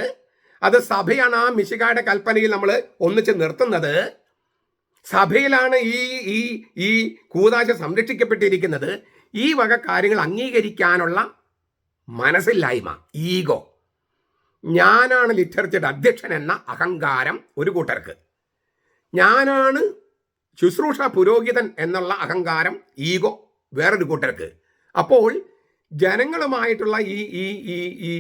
Speaker 1: അത് സഭയാണ് ആ മിശിഹായുടെ കൽപ്പനയിൽ നമ്മൾ ഒന്നിച്ച് നിർത്തുന്നത്. സഭയിലാണ് ഈ കൂദാശ സംരക്ഷിക്കപ്പെട്ടിരിക്കുന്നത്. ഈ വക കാര്യങ്ങൾ അംഗീകരിക്കാനുള്ള മനസ്സില്ലായ്മ, ഈഗോ, ഞാനാണ് ലിറ്റർജിയുടെ അധ്യക്ഷൻ എന്ന അഹങ്കാരം ഒരു കൂട്ടർക്ക്, ഞാനാണ് ശുശ്രൂഷ പുരോഹിതൻ എന്നുള്ള അഹങ്കാരം, ഈഗോ വേറൊരു കൂട്ടർക്ക്. അപ്പോൾ ജനങ്ങളുമായിട്ടുള്ള ഈ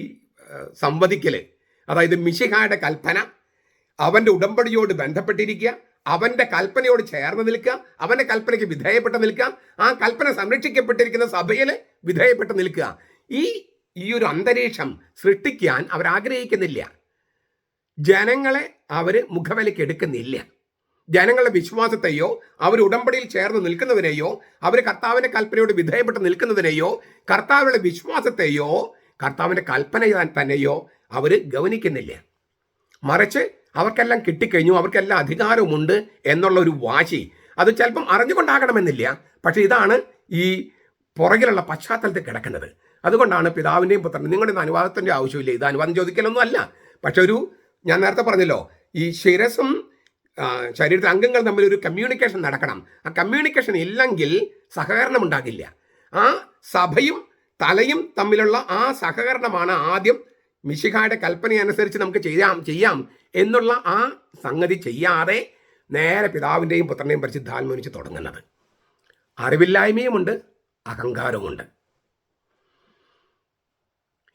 Speaker 1: സംവദിക്കല്, അതായത് മിശിഹായുടെ കൽപ്പന, അവൻ്റെ ഉടമ്പടിയോട് ബന്ധപ്പെട്ടിരിക്കുക, അവൻ്റെ കൽപ്പനയോട് ചേർന്ന് നിൽക്കുക, അവൻ്റെ കൽപ്പനയ്ക്ക് വിധേയപ്പെട്ട് നിൽക്കുക, ആ കൽപ്പന സംരക്ഷിക്കപ്പെട്ടിരിക്കുന്ന സഭയിൽ വിധേയപ്പെട്ട് നിൽക്കുക. ഈ ഒരു അന്തരീക്ഷം സൃഷ്ടിക്കാൻ അവരാഗ്രഹിക്കുന്നില്ല. ജനങ്ങളെ അവർ മുഖവിലയ്ക്ക് എടുക്കുന്നില്ല. ജനങ്ങളുടെ വിശ്വാസത്തെയോ അവർ ഉടമ്പടിയിൽ ചേർന്ന് നിൽക്കുന്നതിനെയോ അവർ കർത്താവിൻ്റെ കൽപ്പനയോട് വിധേയപ്പെട്ട് നിൽക്കുന്നതിനെയോ കർത്താവിൻ്റെ വിശ്വാസത്തെയോ കർത്താവിൻ്റെ കൽപ്പന തന്നെയോ അവർ ഗൗനിക്കുന്നില്ല. മറിച്ച് അവർക്കെല്ലാം കിട്ടിക്കഴിഞ്ഞു, അവർക്കെല്ലാം അധികാരമുണ്ട് എന്നുള്ള ഒരു വാശി, അത് ചിലപ്പം അറിഞ്ഞുകൊണ്ടാകണമെന്നില്ല. പക്ഷെ ഇതാണ് ഈ പുറകിലുള്ള പശ്ചാത്തലത്തിൽ കിടക്കുന്നത്. അതുകൊണ്ടാണ് പിതാവിൻ്റെയും പുത്രൻ്റെയും, നിങ്ങളുടെ അനുവാദത്തിൻ്റെ ആവശ്യമില്ല, ഇത് അനുവാദം ചോദിക്കലൊന്നും അല്ല. പക്ഷെ ഞാൻ നേരത്തെ പറഞ്ഞല്ലോ, ഈ ശിരസും ശരീരത്തിലെ അംഗങ്ങൾ തമ്മിൽ ഒരു കമ്മ്യൂണിക്കേഷൻ നടക്കണം. ആ കമ്മ്യൂണിക്കേഷൻ ഇല്ലെങ്കിൽ സഹകരണം ഉണ്ടാകില്ല. ആ സഭയും തലയും തമ്മിലുള്ള ആ സഹകരണമാണ് ആദ്യം മിശിഹായുടെ കൽപ്പനയനുസരിച്ച് നമുക്ക് ചെയ്യാം എന്നുള്ള ആ സംഗതി ചെയ്യാതെ നേരെ പിതാവിൻ്റെയും പുത്രൻ്റെയും പരിശുദ്ധാത്മാവിനെ തുടങ്ങുന്നത്. അറിവില്ലായ്മയുമുണ്ട്, അഹങ്കാരവുമുണ്ട്.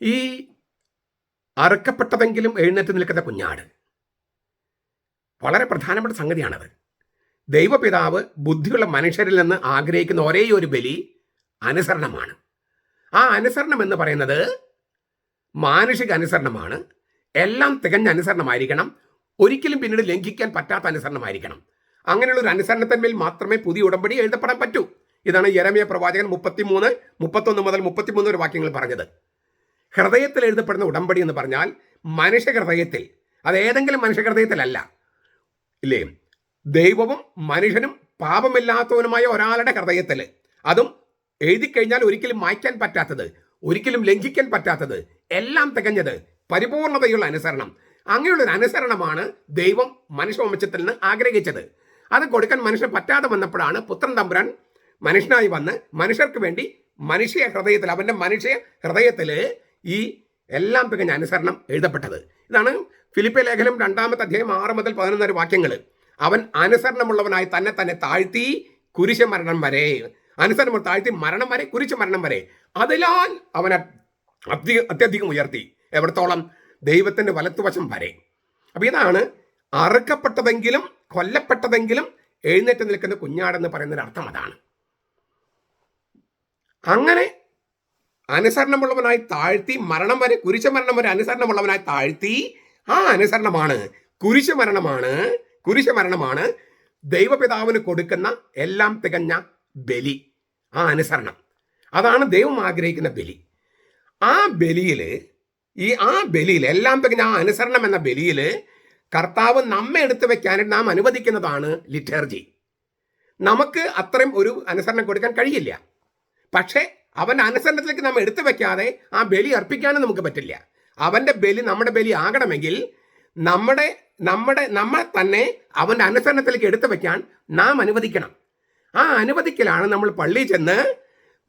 Speaker 1: ഈ അറുക്കപ്പെട്ടതെങ്കിലും എഴുന്നേറ്റ് നിൽക്കുന്ന കുഞ്ഞാട് വളരെ പ്രധാനപ്പെട്ട സംഗതിയാണത്. ദൈവപിതാവ് ബുദ്ധിയുള്ള മനുഷ്യരിൽ നിന്ന് ആഗ്രഹിക്കുന്ന ഒരേ ഒരു ബലി അനുസരണമാണ്. ആ അനുസരണം എന്ന് പറയുന്നത് മാനുഷിക അനുസരണമാണ്. എല്ലാം തികഞ്ഞ അനുസരണമായിരിക്കണം. ഒരിക്കലും പിന്നീട് ലംഘിക്കാൻ പറ്റാത്ത അനുസരണമായിരിക്കണം. അങ്ങനെയുള്ള ഒരു അനുസരണത്തിന്മേൽ മാത്രമേ പുതിയ ഉടമ്പടി എഴുതപ്പെടാൻ പറ്റൂ. ഇതാണ് യെരമ്യാ പ്രവാചകൻ 33, 31 മുതൽ 33 വരെ വാക്യങ്ങൾ പറഞ്ഞത്. ഹൃദയത്തിൽ എഴുതപ്പെടുന്ന ഉടമ്പടി എന്ന് പറഞ്ഞാൽ മനുഷ്യ ഹൃദയത്തിൽ, അത് ഏതെങ്കിലും മനുഷ്യ ഹൃദയത്തിലല്ല, ഇല്ലേ, ദൈവവും മനുഷ്യനും പാപമില്ലാത്തവനുമായ ഒരാളുടെ ഹൃദയത്തിൽ, അതും എഴുതി കഴിഞ്ഞാൽ ഒരിക്കലും മായ്ക്കാൻ പറ്റാത്തത്, ഒരിക്കലും ലംഘിക്കാൻ പറ്റാത്തത്, എല്ലാം തികഞ്ഞത്, പരിപൂർണതയുള്ള അനുസരണം. അങ്ങനെയുള്ളൊരു അനുസരണമാണ് ദൈവം മനുഷ്യവംശത്തിൽ നിന്ന് ആഗ്രഹിച്ചത്. അത് കൊടുക്കാൻ മനുഷ്യന് പറ്റാതെ വന്നപ്പോഴാണ് പുത്രൻ തമ്പുരാൻ മനുഷ്യനായി വന്ന് മനുഷ്യർക്ക് വേണ്ടി മനുഷ്യ ഹൃദയത്തിൽ, അവൻ്റെ മനുഷ്യ ഹൃദയത്തിൽ ഈ എല്ലാം തികഞ്ഞ അനുസരണം എഴുതപ്പെട്ടത്. ഇതാണ് ഫിലിപ്പിയ ലേഖനം 2-ാമത്തെ അധ്യായം 6 മുതൽ 11 വരെ വാക്യങ്ങൾ. അവൻ അനുസരണമുള്ളവനായി തന്നെ താഴ്ത്തി കുരിശ് മരണം വരെ, അനുസരണം താഴ്ത്തി മരണം വരെ, കുരിശ് മരണം വരെ, അതിനാൽ അവനെ അത്യധികം ഉയർത്തി. എവിടത്തോളം? ദൈവത്തിൻ്റെ വലത്തുവശം വരെ. അപ്പം ഇതാണ് അറുക്കപ്പെട്ടതെങ്കിലും കൊല്ലപ്പെട്ടതെങ്കിലും എഴുന്നേറ്റ് നിൽക്കുന്ന കുഞ്ഞാടെന്ന് പറയുന്നതിന് അർത്ഥം അതാണ്. അങ്ങനെ അനുസരണമുള്ളവനായി താഴ്ത്തി മരണം വരെ, കുരിശ് മരണം വരെ അനുസരണമുള്ളവനായി താഴ്ത്തി. ആ അനുസരണമാണ്, കുരിശ് മരണമാണ് ദൈവപിതാവിന് കൊടുക്കുന്ന എല്ലാം തികഞ്ഞ ബലി. ആ അനുസരണം, അതാണ് ദൈവം ആഗ്രഹിക്കുന്ന ബലി. ആ ബലിയിൽ എല്ലാം തികഞ്ഞ ആ അനുസരണം എന്ന ബലിയിൽ കർത്താവ് നമ്മെ എടുത്തു വെക്കാനായിട്ട് നാം അനുവദിക്കുന്നതാണ് ലിറ്റർജി. നമുക്ക് അത്രയും ഒരു അനുസരണം കൊടുക്കാൻ കഴിയില്ല. പക്ഷേ അവൻ്റെ അനുസരണത്തിലേക്ക് നാം എടുത്തു വെക്കാതെ ആ ബലി അർപ്പിക്കാനും നമുക്ക് പറ്റില്ല. അവൻ്റെ ബലി നമ്മുടെ ബലി ആകണമെങ്കിൽ നമ്മളെ തന്നെ അവൻ്റെ അനുസരണത്തിലേക്ക് എടുത്തു വെക്കാൻ നാം അനുവദിക്കണം. ആ അനുവദിക്കലാണ് നമ്മൾ പള്ളിയിൽ ചെന്ന്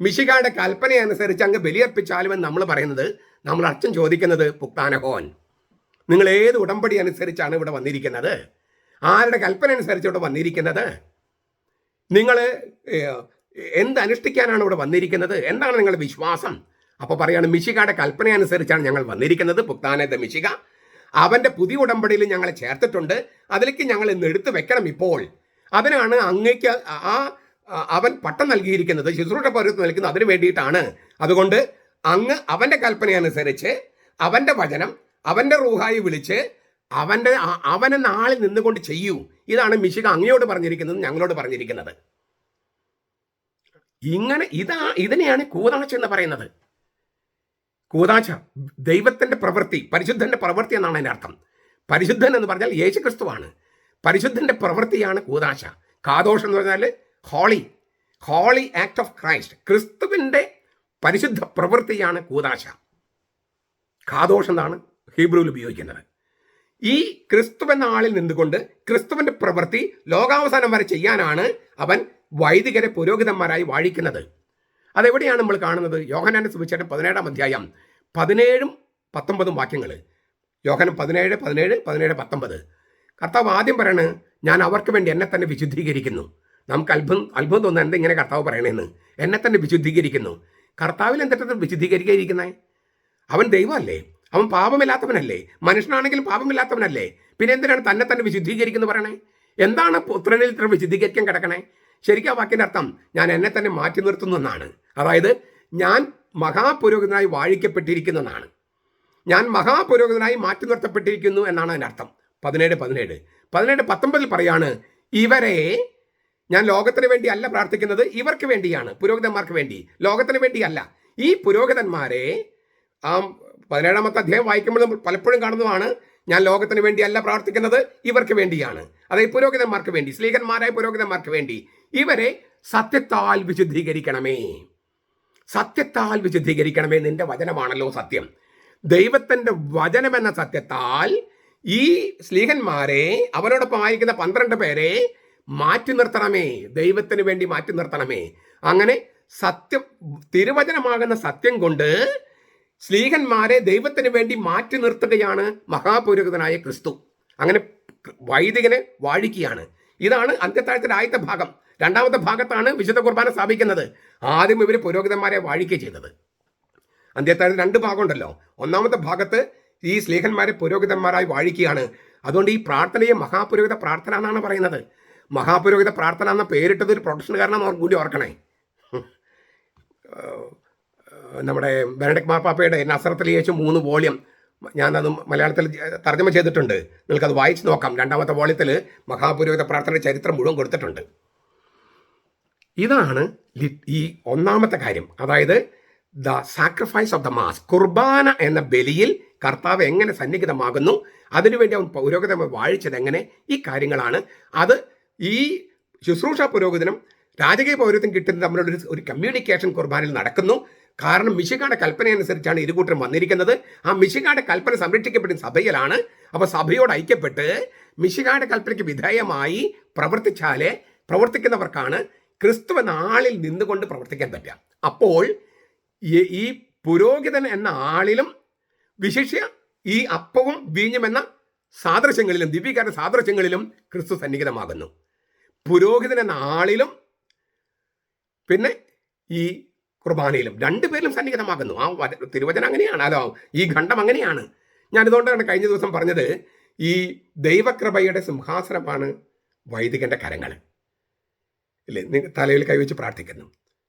Speaker 1: മിശിഹായുടെ കൽപ്പന അനുസരിച്ച് അങ്ങ് ബലിയർപ്പിച്ചാലുമെന്ന് നമ്മൾ പറയുന്നത്. നമ്മൾ അച്ഛൻ ചോദിക്കുന്നത്, പുക്താനഹോൻ, നിങ്ങൾ ഏത് ഉടമ്പടി അനുസരിച്ചാണ് ഇവിടെ വന്നിരിക്കുന്നത്? ആരുടെ കൽപ്പന അനുസരിച്ച് ഇവിടെ വന്നിരിക്കുന്നത്? നിങ്ങൾ എന്ത് അനുഷ്ഠിക്കാനാണ് ഇവിടെ വന്നിരിക്കുന്നത്? എന്താണ് നിങ്ങളുടെ വിശ്വാസം? അപ്പോൾ പറയാണ്, മിശിഹായുടെ കൽപ്പന അനുസരിച്ചാണ് ഞങ്ങൾ വന്നിരിക്കുന്നത്. പുക്താനത്തെ മിശിഹ അവൻ്റെ പുതിയ ഉടമ്പടിയിൽ ഞങ്ങളെ ചേർത്തിട്ടുണ്ട്. അതിലേക്ക് ഞങ്ങൾ ഇന്ന് എടുത്തു വെക്കണം. ഇപ്പോൾ അതിനാണ് അങ്ങേക്ക് അവൻ പട്ടം നൽകിയിരിക്കുന്നത്, ശുശ്രൂഷ പൗരത്വം നൽകുന്നത് അതിനു വേണ്ടിയിട്ടാണ്. അതുകൊണ്ട് അങ്ങ് അവൻ്റെ കൽപ്പന അനുസരിച്ച് അവൻ്റെ വചനം, അവൻ്റെ റൂഹായി വിളിച്ച് അവനെ നാളിൽ നിന്നുകൊണ്ട് ചെയ്യൂ. ഇതാണ് മിശിഹ അങ്ങയോട് പറഞ്ഞിരിക്കുന്നത്, ഞങ്ങളോട് പറഞ്ഞിരിക്കുന്നത്. ഇങ്ങനെ ഇതിനെയാണ് കൂതാശ എന്ന് പറയുന്നത്. കൂതാശ ദൈവത്തിൻ്റെ പ്രവൃത്തി, പരിശുദ്ധൻ്റെ പ്രവൃത്തി എന്നാണ് അതിൻ്റെ അർത്ഥം. പരിശുദ്ധൻ എന്ന് പറഞ്ഞാൽ യേശു ക്രിസ്തുവാണ്. പരിശുദ്ധൻ്റെ പ്രവൃത്തിയാണ് കൂതാശ. കാദോഷം എന്ന് പറഞ്ഞാൽ ഹോളി ആക്ട് ഓഫ് ക്രൈസ്റ്റ്, ക്രിസ്തുവിൻ്റെ പരിശുദ്ധ പ്രവൃത്തിയാണ് കൂതാശ. കാദോഷം എന്നാണ് ഹീബ്രുവിൽ ഉപയോഗിക്കുന്നത്. ഈ ക്രിസ്തു എന്ന ആളിൽ നിന്നുകൊണ്ട് ക്രിസ്തുവിൻ്റെ പ്രവൃത്തി ലോകാവസാനം വരെ ചെയ്യാനാണ് അവൻ വൈദികരെ പുരോഹിതന്മാരായി വാഴിക്കുന്നത്. അതെവിടെയാണ് നമ്മൾ കാണുന്നത്? യോഹന്നാന്റെ സുവിശേഷം 17-ാം അധ്യായം 17-19 വാക്യങ്ങൾ. യോഹന്നാൻ 17, 19. കർത്താവ് ആദ്യം പറയണ്, ഞാൻ അവർക്ക് വേണ്ടി എന്നെ തന്നെ വിശുദ്ധീകരിക്കുന്നു. നമുക്ക് അത്ഭുതം തോന്നുന്നത് എന്താ ഇങ്ങനെ കർത്താവ് പറയണേന്ന്? എന്നെ തന്നെ വിശുദ്ധീകരിക്കുന്നു. കർത്താവിൽ എന്തിട്ട് വിശുദ്ധീകരിക്കാതിരിക്കുന്നത്? അവൻ ദൈവമല്ലേ, അവൻ പാപമില്ലാത്തവനല്ലേ, മനുഷ്യനാണെങ്കിലും പാപമില്ലാത്തവനല്ലേ, പിന്നെ എന്തിനാണ് തന്നെ തന്നെ വിശുദ്ധീകരിക്കുന്നു പറയണേ? എന്താണ് പുത്രനിൽ ഇത്ര വിശുദ്ധീകരിക്കാൻ കിടക്കണേ? ശരിക്കും ആ വാക്കിൻ്റെ അർത്ഥം ഞാൻ എന്നെ തന്നെ മാറ്റി നിർത്തുന്നു എന്നാണ്. അതായത് ഞാൻ മഹാപുരോഹിതനായി വാഴിക്കപ്പെട്ടിരിക്കുന്നതാണ്, ഞാൻ മഹാപുരോഹിതനായി മാറ്റി നിർത്തപ്പെട്ടിരിക്കുന്നു എന്നാണ് അതിൻ്റെ അർത്ഥം. 17-19 പറയാണ്, ഇവരെ ഞാൻ ലോകത്തിന് വേണ്ടി അല്ല പ്രാർത്ഥിക്കുന്നത്, ഇവർക്ക് വേണ്ടിയാണ്, പുരോഹിതന്മാർക്ക് വേണ്ടി, ലോകത്തിന് വേണ്ടിയല്ല. ഈ പുരോഹിതന്മാരെ 17-ാമത്തെ അധ്യായം വായിക്കുമ്പോൾ നമ്മൾ പലപ്പോഴും കാണുന്നതാണ്, ഞാൻ ലോകത്തിന് വേണ്ടിയല്ല പ്രാർത്ഥിക്കുന്നത്, ഇവർക്ക് വേണ്ടിയാണ്. അതായത് പുരോഹിതന്മാർക്ക് വേണ്ടി, സ്ലീഹന്മാരായ പുരോഹിതന്മാർക്ക് വേണ്ടി. ഇവരെ സത്യത്താൽ വിശുദ്ധീകരിക്കണമേ, സത്യത്താൽ വിശുദ്ധീകരിക്കണമേ. നിന്റെ വചനമാണല്ലോ സത്യം. ദൈവത്തിൻ്റെ വചനമെന്ന സത്യത്താൽ ഈ സ്ലീഹന്മാരെ, അവരോടൊപ്പം ആയിരിക്കുന്ന 12 പേരെ മാറ്റി നിർത്തണമേ, ദൈവത്തിന് വേണ്ടി മാറ്റി നിർത്തണമേ. അങ്ങനെ സത്യം, തിരുവചനമാകുന്ന സത്യം കൊണ്ട് സ്ലീഹന്മാരെ ദൈവത്തിന് വേണ്ടി മാറ്റി നിർത്തുകയാണ് മഹാപുരോഹിതനായ ക്രിസ്തു. അങ്ങനെ വൈദികനെ വാഴിക്കുകയാണ്. ഇതാണ് അന്ത്യത്താഴത്തിൻ്റെ ആദ്യത്തെ ഭാഗം. 2-ാമത്തെ ഭാഗത്താണ് വിശുദ്ധ കുർബാന സ്ഥാപിക്കുന്നത്. ആദ്യം ഇവർ പുരോഹിതന്മാരെ വാഴിക്കുക ചെയ്തത്. അന്ത്യത്താഴത്തിന് 2 ഭാഗമുണ്ടല്ലോ. 1-ാമത്തെ ഭാഗത്ത് ഈ സ്ലീഹന്മാരെ പുരോഹിതന്മാരായി വാഴിക്കുകയാണ്. അതുകൊണ്ട് ഈ പ്രാർത്ഥനയെ മഹാപുരോഹിത പ്രാർത്ഥന എന്നാണ് പറയുന്നത്. മഹാപുരോഹിത പ്രാർത്ഥന എന്ന പേരിട്ടത് ഒരു പ്രൊട്ടക്ഷനുകാരനാണെന്ന് കൂടി ഓർക്കണേ. നമ്മുടെ ബെനഡിക്ട് മാർപ്പാപ്പയുടെ നസറത്തിൽ യേശു 3 വോള്യം ഞാനത് മലയാളത്തിൽ തർജ്ജമ ചെയ്തിട്ടുണ്ട്. നിങ്ങൾക്കത് വായിച്ച് നോക്കാം. 2ാമത്തെ വോള്യത്തിൽ മഹാപുരോഹിത പ്രാർത്ഥനയുടെ ചരിത്രം മുഴുവൻ കൊടുത്തിട്ടുണ്ട്. ഇതാണ് ഈ 1ാമത്തെ കാര്യം, അതായത് the sacrifice of the mass. കുർബാന എന്ന ബലിയിൽ കർത്താവ് എങ്ങനെ സന്നിഹിതമാകുന്നു, അതിനുവേണ്ടി അവൻ പുരോഹിതം വാഴിച്ചത് എങ്ങനെ, ഈ കാര്യങ്ങളാണ്. അത് ഈ ശുശ്രൂഷ പുരോഹിതനും രാജകീയ പൗരത്വം കിട്ടുന്നത് തമ്മിലുള്ള ഒരു കമ്മ്യൂണിക്കേഷൻ കുർബാനയിൽ നടക്കുന്നു. കാരണം മിശിഹായുടെ കൽപ്പന അനുസരിച്ചാണ് ഇരുകൂട്ടരും വന്നിരിക്കുന്നത്. ആ മിശിഹായുടെ കൽപ്പന സംരക്ഷിക്കപ്പെടുന്ന സഭയിലാണ്. അപ്പോൾ സഭയോട് ഐക്യപ്പെട്ട് മിശിഹായുടെ കൽപ്പനയ്ക്ക് വിധേയമായി പ്രവർത്തിക്കുന്നവർക്കാണ് ക്രിസ്തു എന്ന ആളിൽ നിന്നുകൊണ്ട് പ്രവർത്തിക്കാൻ പറ്റുക. അപ്പോൾ ഈ പുരോഹിതൻ എന്ന ആളിലും വിശിഷ്യ ഈ അപ്പവും വീഞ്ഞും എന്ന സാദൃശ്യങ്ങളിലും ദിവ്യകാര സാദൃശ്യങ്ങളിലും ക്രിസ്തു സന്നിഹിതമാകുന്നു. പുരോഹിതൻ എന്ന ആളിലും പിന്നെ ഈ കുർബാനയിലും 2 പേരിലും സന്നിഹിതമാകുന്നു. ആ തിരുവചനം അങ്ങനെയാണ്, അല്ലോ ഈ ഖണ്ഡം അങ്ങനെയാണ്. ഞാനിതുകൊണ്ടാണ് കഴിഞ്ഞ ദിവസം പറഞ്ഞത്, ഈ ദൈവകൃപയുടെ സിംഹാസനമാണ് വൈദികന്റെ കരങ്ങൾ. ഇല്ലേ, തലയിൽ കൈവച്ച് പ്രാർത്ഥിക്കുന്നു,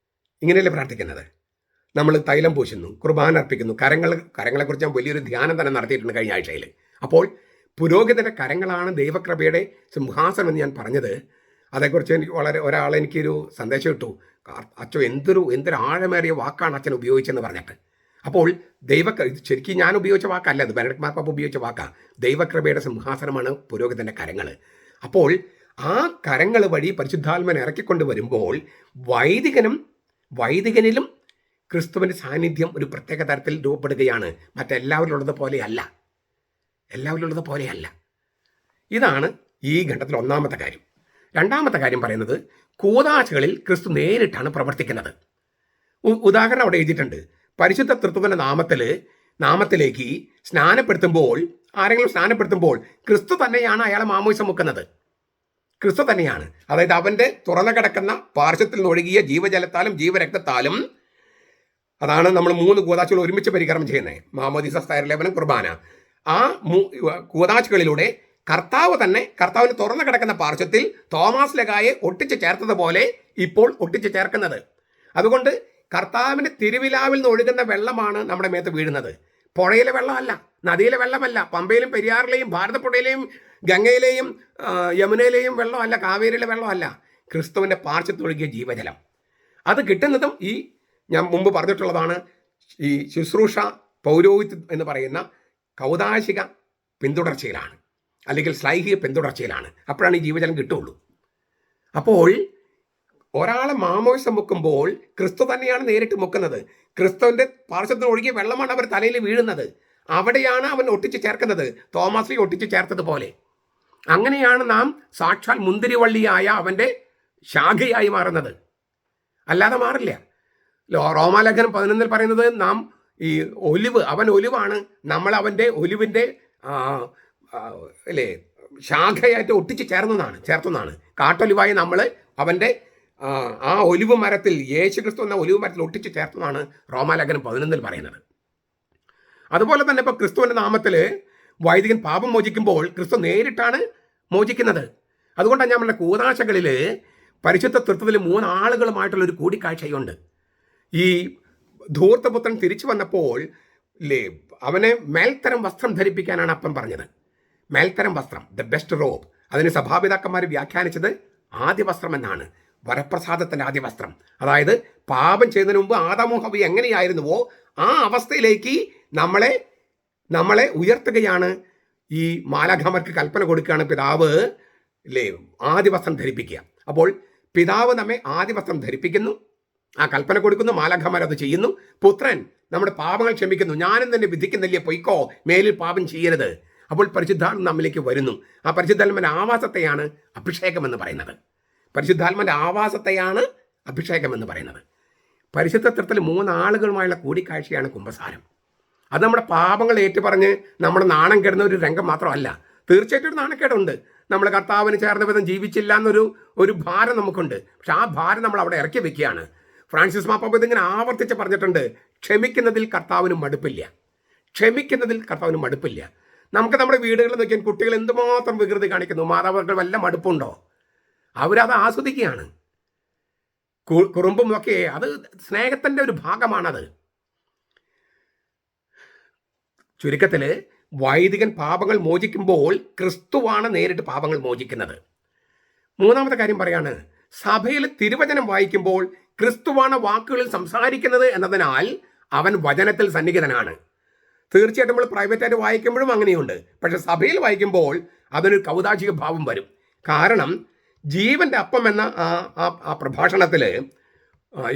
Speaker 1: ഇങ്ങനെയല്ലേ പ്രാർത്ഥിക്കുന്നത്? നമ്മൾ തൈലം പൂശുന്നു, കുർബാന അർപ്പിക്കുന്നു. കരങ്ങളെക്കുറിച്ച് ഞാൻ വലിയൊരു ധ്യാനം തന്നെ നടത്തിയിട്ടുണ്ട് കഴിഞ്ഞ ആഴ്ചയിൽ. അപ്പോൾ പുരോഹിതന്റെ കരങ്ങളാണ് ദൈവകൃപയുടെ സിംഹാസനം എന്ന് ഞാൻ പറഞ്ഞത്. അതേക്കുറിച്ച് എനിക്ക് ഒരാളെനിക്കൊരു സന്ദേശം ഇട്ടു, അച്ഛൻ എന്തൊരു ആഴമേറിയ വാക്കാണ് അച്ഛൻ ഉപയോഗിച്ചെന്ന് പറഞ്ഞിട്ട്. അപ്പോൾ ശരിക്കും ഞാൻ ഉപയോഗിച്ച വാക്കല്ല, അത് ബെനഡിക്ട് മാർപ്പാപ്പ ഉപയോഗിച്ച വാക്കാണ്. ദൈവകൃപയുടെ സിംഹാസനമാണ് പുരോഹിതന്റെ കരങ്ങൾ. അപ്പോൾ ആ കരങ്ങൾ വഴി പരിശുദ്ധാത്മനെ ഇറക്കിക്കൊണ്ട് വരുമ്പോൾ വൈദികനിലും ക്രിസ്തുവിൻ്റെ സാന്നിധ്യം ഒരു പ്രത്യേക തരത്തിൽ രൂപപ്പെടുകയാണ്. മറ്റെല്ലാവരിലുള്ളത് പോലെയല്ല. ഇതാണ് ഈ ഘട്ടത്തിൽ 1ാമത്തെ കാര്യം. 2ാമത്തെ കാര്യം പറയുന്നത്, കൂദാശകളിൽ ക്രിസ്തു നേരിട്ടാണ് പ്രവർത്തിക്കുന്നത്. ഉദാഹരണം അവിടെ എഴുതിയിട്ടുണ്ട്. പരിശുദ്ധ തൃത്വത്തിന്റെ നാമത്തിലേക്ക് ആരെങ്കിലും സ്നാനപ്പെടുത്തുമ്പോൾ ക്രിസ്തു തന്നെയാണ് അയാളെ മാമോദിസം മുക്കുന്നത്. ക്രിസ്തു തന്നെയാണ്. അതായത് അവന്റെ തുറന്നു കിടക്കുന്ന പാർശ്വത്തിൽ നിന്നൊഴുകിയ ജീവജലത്താലും ജീവരക്തത്താലും, അതാണ് നമ്മൾ 3 കൂദാശകൾ ഒരുമിച്ച് പരികർമ്മം ചെയ്യുന്നത്, മാമോദിസ, സ്ഥൈര്യലേപനം, കുർബാന. ആ കൂദാശകളിലൂടെ കർത്താവിന് തുറന്നു കിടക്കുന്ന പാർശ്വത്തിൽ തോമാസ് ലഗായെ ഒട്ടിച്ച് ചേർത്തതുപോലെ ഇപ്പോൾ ഒട്ടിച്ച് ചേർക്കുന്നത്. അതുകൊണ്ട് കർത്താവിൻ്റെ തിരുവിലാവിൽ നിന്ന് ഒഴുകുന്ന വെള്ളമാണ് നമ്മുടെ മേത്ത് വീഴുന്നത്. പുഴയിലെ വെള്ളമല്ല, നദിയിലെ വെള്ളമല്ല, പമ്പയിലും പെരിയാറിലെയും ഭാരതപ്പുഴയിലെയും ഗംഗയിലെയും യമുനയിലെയും വെള്ളമല്ല, കാവേരിയിലെ വെള്ളമല്ല, ക്രിസ്തുവിൻ്റെ പാർശ്വത്തൊഴുകിയ ജീവജലം. അത് കിട്ടുന്നതും ഞാൻ മുമ്പ് പറഞ്ഞിട്ടുള്ളതാണ്, ഈ ശുശ്രൂഷ പൗരോഹിത്യം എന്ന് പറയുന്ന കൗദാശിക പിന്തുടർച്ചയിലാണ്, അല്ലെങ്കിൽ ശ്ലൈഹിക പിന്തുടർച്ചയിലാണ്. അപ്പോഴാണ് ഈ ജീവജലം കിട്ടുള്ളൂ. അപ്പോൾ ഒരാളെ മാമോദിസം മുക്കുമ്പോൾ ക്രിസ്തു തന്നെയാണ് നേരിട്ട് മുക്കുന്നത്. ക്രിസ്തുവിൻ്റെ പാർശ്വത്തിൽ ഒഴുകിയ വെള്ളമാണ് അവർ തലയിൽ വീഴുന്നത്. അവിടെയാണ് അവൻ ഒട്ടിച്ച് ചേർക്കുന്നത്, തോമാസ്ലി ഒട്ടിച്ച് ചേർത്തതുപോലെ. അങ്ങനെയാണ് നാം സാക്ഷാൽ മുന്തിരിവള്ളിയായ അവൻ്റെ ശാഖയായി മാറുന്നത്, അല്ലാതെ മാറില്ല. റോമാലേഖനം 11 പറയുന്നത് നാം ഈ അവൻ ഒലിവാണ്, നമ്മൾ അവൻ്റെ ഒലിവിൻ്റെ അല്ലേ ശാഖയായിട്ട് ഒട്ടിച്ച് ചേർത്തുന്നതാണ്. കാട്ടൊലിവായി നമ്മൾ അവൻ്റെ ആ ഒലിവ് മരത്തിൽ, യേശുക്രിസ്തു എന്ന ഒലിവ് മരത്തിൽ ഒട്ടിച്ച് ചേർത്തതാണ് റോമാലേഖനം 11 പറയുന്നത്. അതുപോലെ തന്നെ ഇപ്പോൾ ക്രിസ്തുവിൻ്റെ നാമത്തിൽ വൈദികൻ പാപം മോചിക്കുമ്പോൾ ക്രിസ്തു നേരിട്ടാണ് മോചിക്കുന്നത്. അതുകൊണ്ടാണ് ഞാൻ നമ്മുടെ കൂദാശകളിൽ പരിശുദ്ധ തൃത്വത്തിൽ 3 ആളുകളുമായിട്ടുള്ളൊരു കൂടിക്കാഴ്ചയുണ്ട്. ഈ ധൂർത്തപുത്രൻ തിരിച്ചു വന്നപ്പോൾ അവനെ മേൽത്തരം വസ്ത്രം ധരിപ്പിക്കാനാണ് അപ്പം പറഞ്ഞത്. മേൽത്തരം വസ്ത്രം, ദ ബെസ്റ്റ് റോബ്. അതിന് സഭാപിതാക്കന്മാർ വ്യാഖ്യാനിച്ചത് ആദ്യ വസ്ത്രം എന്നാണ്, വരപ്രസാദത്തിൻ്റെ ആദ്യ വസ്ത്രം. അതായത് പാപം ചെയ്യുന്നതിന് മുമ്പ് ആദാമും ഹവ്വയും എങ്ങനെയായിരുന്നുവോ ആ അവസ്ഥയിലേക്ക് നമ്മളെ ഉയർത്തുകയാണ്. ഈ മാലാഖമാർക്ക് കൽപ്പന കൊടുക്കുകയാണ്, പിതാവ് ആദ്യ വസ്ത്രം ധരിപ്പിക്കുക. അപ്പോൾ പിതാവ് നമ്മെ ആദ്യ വസ്ത്രം ധരിപ്പിക്കുന്നു, ആ കൽപ്പന കൊടുക്കുന്നു, മാലാഖമാർ അത് ചെയ്യുന്നു. പുത്രൻ നമ്മുടെ പാപങ്ങൾ ക്ഷമിക്കുന്നു, ഞാനും തന്നെ വിധിക്കുന്നില്ലേ, പൊയ്ക്കോ, മേലിൽ പാപം ചെയ്യരുത്. അപ്പോൾ പരിശുദ്ധാത്മ നമ്മിലേക്ക് വരുന്നു. ആ പരിശുദ്ധാത്മൻ്റെ ആവാസത്തെയാണ് അഭിഷേകം എന്ന് പറയുന്നത്. പരിശുദ്ധാത്മൻ്റെ ആവാസത്തെയാണ് അഭിഷേകം എന്ന് പറയുന്നത്. പരിശുദ്ധ തൃത്വത്തിൽ 3 ആളുകളുമായുള്ള കൂടിക്കാഴ്ചയാണ് കുമ്പസാരം. അത് നമ്മുടെ പാപങ്ങൾ ഏറ്റുപറഞ്ഞ് നമ്മുടെ നാണം കെടുന്ന ഒരു രംഗം മാത്രമല്ല. തീർച്ചയായിട്ടും ഒരു നാണക്കേടുണ്ട്. നമ്മൾ കർത്താവിന് ചേർന്ന വിധം ജീവിച്ചില്ല എന്നൊരു ഭാരം നമുക്കുണ്ട്. പക്ഷെ ആ ഭാരം നമ്മൾ അവിടെ ഇറക്കി വെക്കുകയാണ്. ഫ്രാൻസിസ് മാർപ്പാപ്പ ഇതിങ്ങനെ ആവർത്തിച്ച് പറഞ്ഞിട്ടുണ്ട്, ക്ഷമിക്കുന്നതിൽ കർത്താവിന് മടുപ്പില്ല. നമുക്ക് നമ്മുടെ വീടുകളിൽ നോക്കിയാൽ കുട്ടികൾ എന്തുമാത്രം വികൃതി കാണിക്കുന്നു, മാതാപിതാക്കൾ വല്ല മടുപ്പുണ്ടോ? അവരത് ആസ്വദിക്കുകയാണ്. കുറുമ്പും ഒക്കെ അത് സ്നേഹത്തിൻ്റെ ഒരു ഭാഗമാണത്. ചുരുക്കത്തിൽ വൈദികൻ പാപങ്ങൾ മോചിക്കുമ്പോൾ ക്രിസ്തുവാണ് നേരിട്ട് പാപങ്ങൾ മോചിക്കുന്നത്. മൂന്നാമത്തെ കാര്യം പറയാണ്, സഭയിൽ തിരുവചനം വായിക്കുമ്പോൾ ക്രിസ്തുവാണ് വാക്കുകളിൽ സംസാരിക്കുന്നത് എന്നതിനാൽ അവൻ വചനത്തിൽ സന്നിഹിതനാണ്. തീർച്ചയായിട്ടും നമ്മൾ പ്രൈവറ്റായിട്ട് വായിക്കുമ്പോഴും അങ്ങനെയുണ്ട്. പക്ഷെ സഭയിൽ വായിക്കുമ്പോൾ അതിനൊരു കൗതാശിക ഭാവം വരും. കാരണം ജീവന്റെ അപ്പം എന്ന ആ പ്രഭാഷണത്തിൽ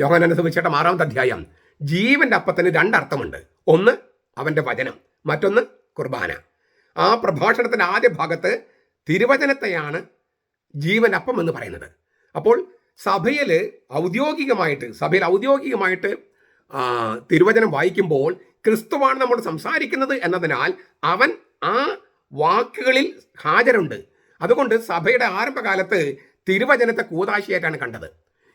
Speaker 1: യോഹന്നാന്റെ സുവിശേഷം 6-ാമത്തെ അധ്യായം, ജീവന്റെ അപ്പത്തിന് രണ്ടർത്ഥമുണ്ട്. ഒന്ന് അവന്റെ വചനം, മറ്റൊന്ന് കുർബാന. ആ പ്രഭാഷണത്തിന്റെ ആദ്യ ഭാഗത്ത് തിരുവചനത്തെയാണ് ജീവൻ അപ്പം എന്ന് പറയുന്നത്. അപ്പോൾ സഭയിൽ ഔദ്യോഗികമായിട്ട് തിരുവചനം വായിക്കുമ്പോൾ ക്രിസ്തുവാണ് നമ്മൾ സംസാരിക്കുന്നത് എന്നതിനാൽ അവൻ ആ വാക്കുകളിൽ ഹാജരുണ്ട്. അതുകൊണ്ട് സഭയുടെ ആരംഭകാലത്ത് തിരുവചനത്തെ കൂതാശയായിട്ടാണ് കണ്ടത്.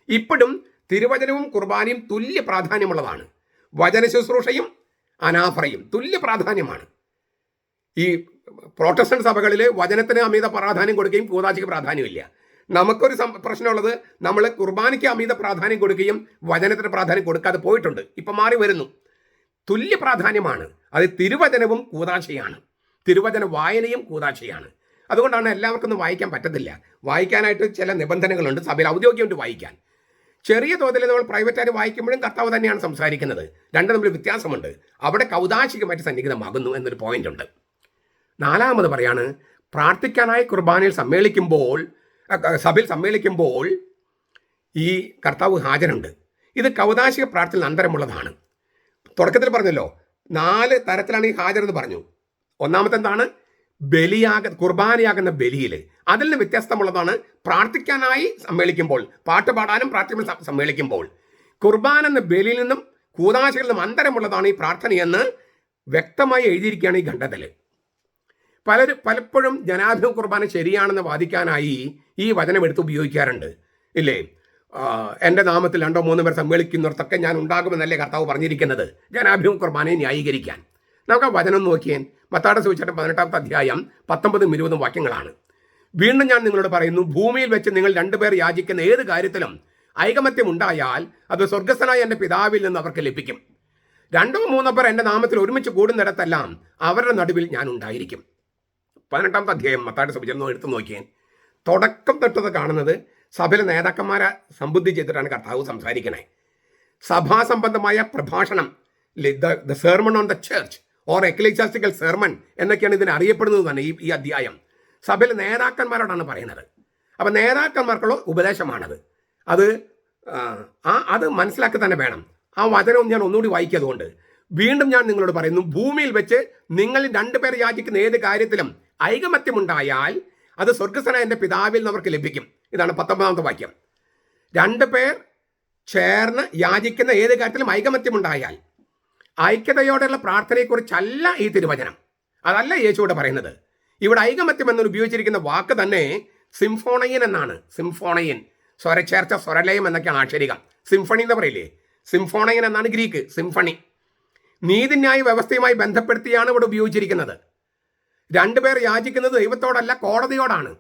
Speaker 1: ഇപ്പോഴും തിരുവചനവും കുർബാനയും തുല്യ പ്രാധാന്യമുള്ളതാണ്. വചന ശുശ്രൂഷയും അനാഫറയും തുല്യ പ്രാധാന്യമാണ്. ഈ പ്രോട്ടസ്റ്റന്റ് സഭകളിൽ വചനത്തിന് അമിത പ്രാധാന്യം കൊടുക്കുകയും കൂതാശിക്ക് പ്രാധാന്യമില്ല. നമുക്കൊരു പ്രശ്നമുള്ളത്, നമ്മൾ കുർബാനയ്ക്ക് അമിത പ്രാധാന്യം കൊടുക്കുകയും വചനത്തിന് പ്രാധാന്യം കൊടുക്കാതെ പോയിട്ടുണ്ട്. ഇപ്പം മാറി വരുന്നു. തുല്യ പ്രാധാന്യമാണ്. അത് തിരുവചനവും കൂതാശയാണ്, തിരുവചന വായനയും കൂതാശയാണ്. അതുകൊണ്ടാണ് എല്ലാവർക്കും ഒന്നും വായിക്കാൻ പറ്റത്തില്ല. വായിക്കാനായിട്ട് ചില നിബന്ധനകളുണ്ട് സഭയിൽ ഔദ്യോഗികമായിട്ട് വായിക്കാൻ. ചെറിയ തോതിൽ നമ്മൾ പ്രൈവറ്റായിട്ട് വായിക്കുമ്പോഴും കർത്താവ് തന്നെയാണ് സംസാരിക്കുന്നത്. രണ്ടും തമ്മിൽ വ്യത്യാസമുണ്ട്. അവിടെ കൗതാശികമായിട്ട് സന്നിഹിതമാകുന്നു എന്നൊരു പോയിന്റ് ഉണ്ട്. നാലാമത് പറയാണ്, പ്രാർത്ഥിക്കാനായി കുർബാനയിൽ സഭയിൽ സമ്മേളിക്കുമ്പോൾ ഈ കർത്താവ് ഹാജരുണ്ട്. ഇത് കൗതാശിക പ്രാർത്ഥനയിൽ അന്തരമുള്ളതാണ്. തുടക്കത്തിൽ പറഞ്ഞല്ലോ 4 തരത്തിലാണ് ഈ ഹാജരെന്ന് പറഞ്ഞു. ഒന്നാമത്തെ എന്താണ്? കുർബാനയാകുന്ന ബലിയിൽ. അതിൽ നിന്ന് വ്യത്യസ്തമുള്ളതാണ് പ്രാർത്ഥിക്കാനായി സമ്മേളിക്കുമ്പോൾ, പാട്ട് പാടാനും പ്രാർത്ഥിക്കാൻ സമ്മേളിക്കുമ്പോൾ. കുർബാന എന്ന ബലിയിൽ നിന്നും കൂതാശകളിൽ നിന്നും അന്തരമുള്ളതാണ് ഈ പ്രാർത്ഥനയെന്ന് വ്യക്തമായി എഴുതിയിരിക്കുകയാണ് ഈ ഖണ്ഡത്തിൽ. പലപ്പോഴും ജനാഭിമുഖ കുർബാന ശരിയാണെന്ന് വാദിക്കാനായി ഈ വചനം എടുത്ത് ഉപയോഗിക്കാറുണ്ട്, ഇല്ലേ? എൻ്റെ നാമത്തിൽ 2-3 പേർ സമ്മേളിക്കുന്നിടത്തൊക്കെ ഞാൻ ഉണ്ടാകുമെന്നല്ലേ കർത്താവ് പറഞ്ഞിരിക്കുന്നത്, ജനാഭിമുഖ കുർബാനയെ ന്യായീകരിക്കാൻ. നമുക്ക് ആ വചനം നോക്കിയാൽ മത്തായിയുടെ സുവിശേഷം 18-ാമത്തെ അധ്യായം 19-20 വാക്യങ്ങളാണ്. വീണ്ടും ഞാൻ നിങ്ങളോട് പറയുന്നു, ഭൂമിയിൽ വെച്ച് നിങ്ങൾ 2 പേർ യാചിക്കുന്ന ഏത് കാര്യത്തിലും ഐകമത്യം ഉണ്ടായാൽ അത് സ്വർഗസ്ഥനായ എൻ്റെ പിതാവിൽ നിന്ന് അവർക്ക് ലഭിക്കും. 2-3 പേർ എൻ്റെ നാമത്തിൽ ഒരുമിച്ച് കൂടുന്നിടത്തെല്ലാം അവരുടെ നടുവിൽ ഞാൻ ഉണ്ടായിരിക്കും. 18-ാമത്തെ അധ്യായം മത്തായിയുടെ സുവിശേഷം എടുത്തു നോക്കിയാൽ തുടക്കം തൊട്ടത് കാണുന്നത് സഭയിലെ നേതാക്കന്മാരെ സംബുദ്ധി ചെയ്തിട്ടാണ് കർത്താവ് സംസാരിക്കണേ. സഭാസംബന്ധമായ പ്രഭാഷണം, the sermon on the church or ecclesiastical sermon എന്നൊക്കെയാണ് ഇതിനെ അറിയപ്പെടുന്നത് തന്നെ. ഈ അധ്യായം സഭയിലെ നേതാക്കന്മാരോടാണ് പറയുന്നത്. അപ്പം നേതാക്കന്മാർക്കുള്ള ഉപദേശമാണത്. അത് മനസ്സിലാക്കി തന്നെ വേണം. ആ വചനവും ഞാൻ ഒന്നുകൂടി വായിക്കാതുകൊണ്ട് വീണ്ടും ഞാൻ നിങ്ങളോട് പറയുന്നു, ഭൂമിയിൽ വെച്ച് നിങ്ങൾ 2 പേർ യാചിക്കുന്ന ഏത് കാര്യത്തിലും ഐകമത്യമുണ്ടായാൽ അത് സ്വർഗസ്ഥനായ എൻ്റെ പിതാവിൽ നിന്ന് അവർക്ക് ലഭിക്കും. ഇതാണ് 19-ാമത്തെ വാക്യം. 2 പേർ ചേർന്ന് യാചിക്കുന്ന ഏത് കാര്യത്തിലും ഐകമത്യമുണ്ടായാൽ. ഐക്യതയോടെയുള്ള പ്രാർത്ഥനയെക്കുറിച്ചല്ല ഈ തിരുവചനം, അതല്ല യേശുവിടെ പറയുന്നത്. ഇവിടെ ഐകമത്യം എന്നൊരു ഉപയോഗിച്ചിരിക്കുന്ന വാക്ക് തന്നെ സിംഫോണയിൻ എന്നാണ്. സിംഫോണയിൻ, സ്വരച്ചേർച്ച, സ്വരലയം എന്നൊക്കെയാണ് ആക്ഷരികം. സിംഫണി എന്ന് പറയില്ലേ, സിംഫോണയിൻ എന്നാണ് ഗ്രീക്ക് സിംഫണി. നീതിന്യായ വ്യവസ്ഥയുമായി ബന്ധപ്പെടുത്തിയാണ് ഇവിടെ ഉപയോഗിച്ചിരിക്കുന്നത്. 2 പേർ യാചിക്കുന്നത് ദൈവത്തോടല്ല, കോടതിയോടാണ്.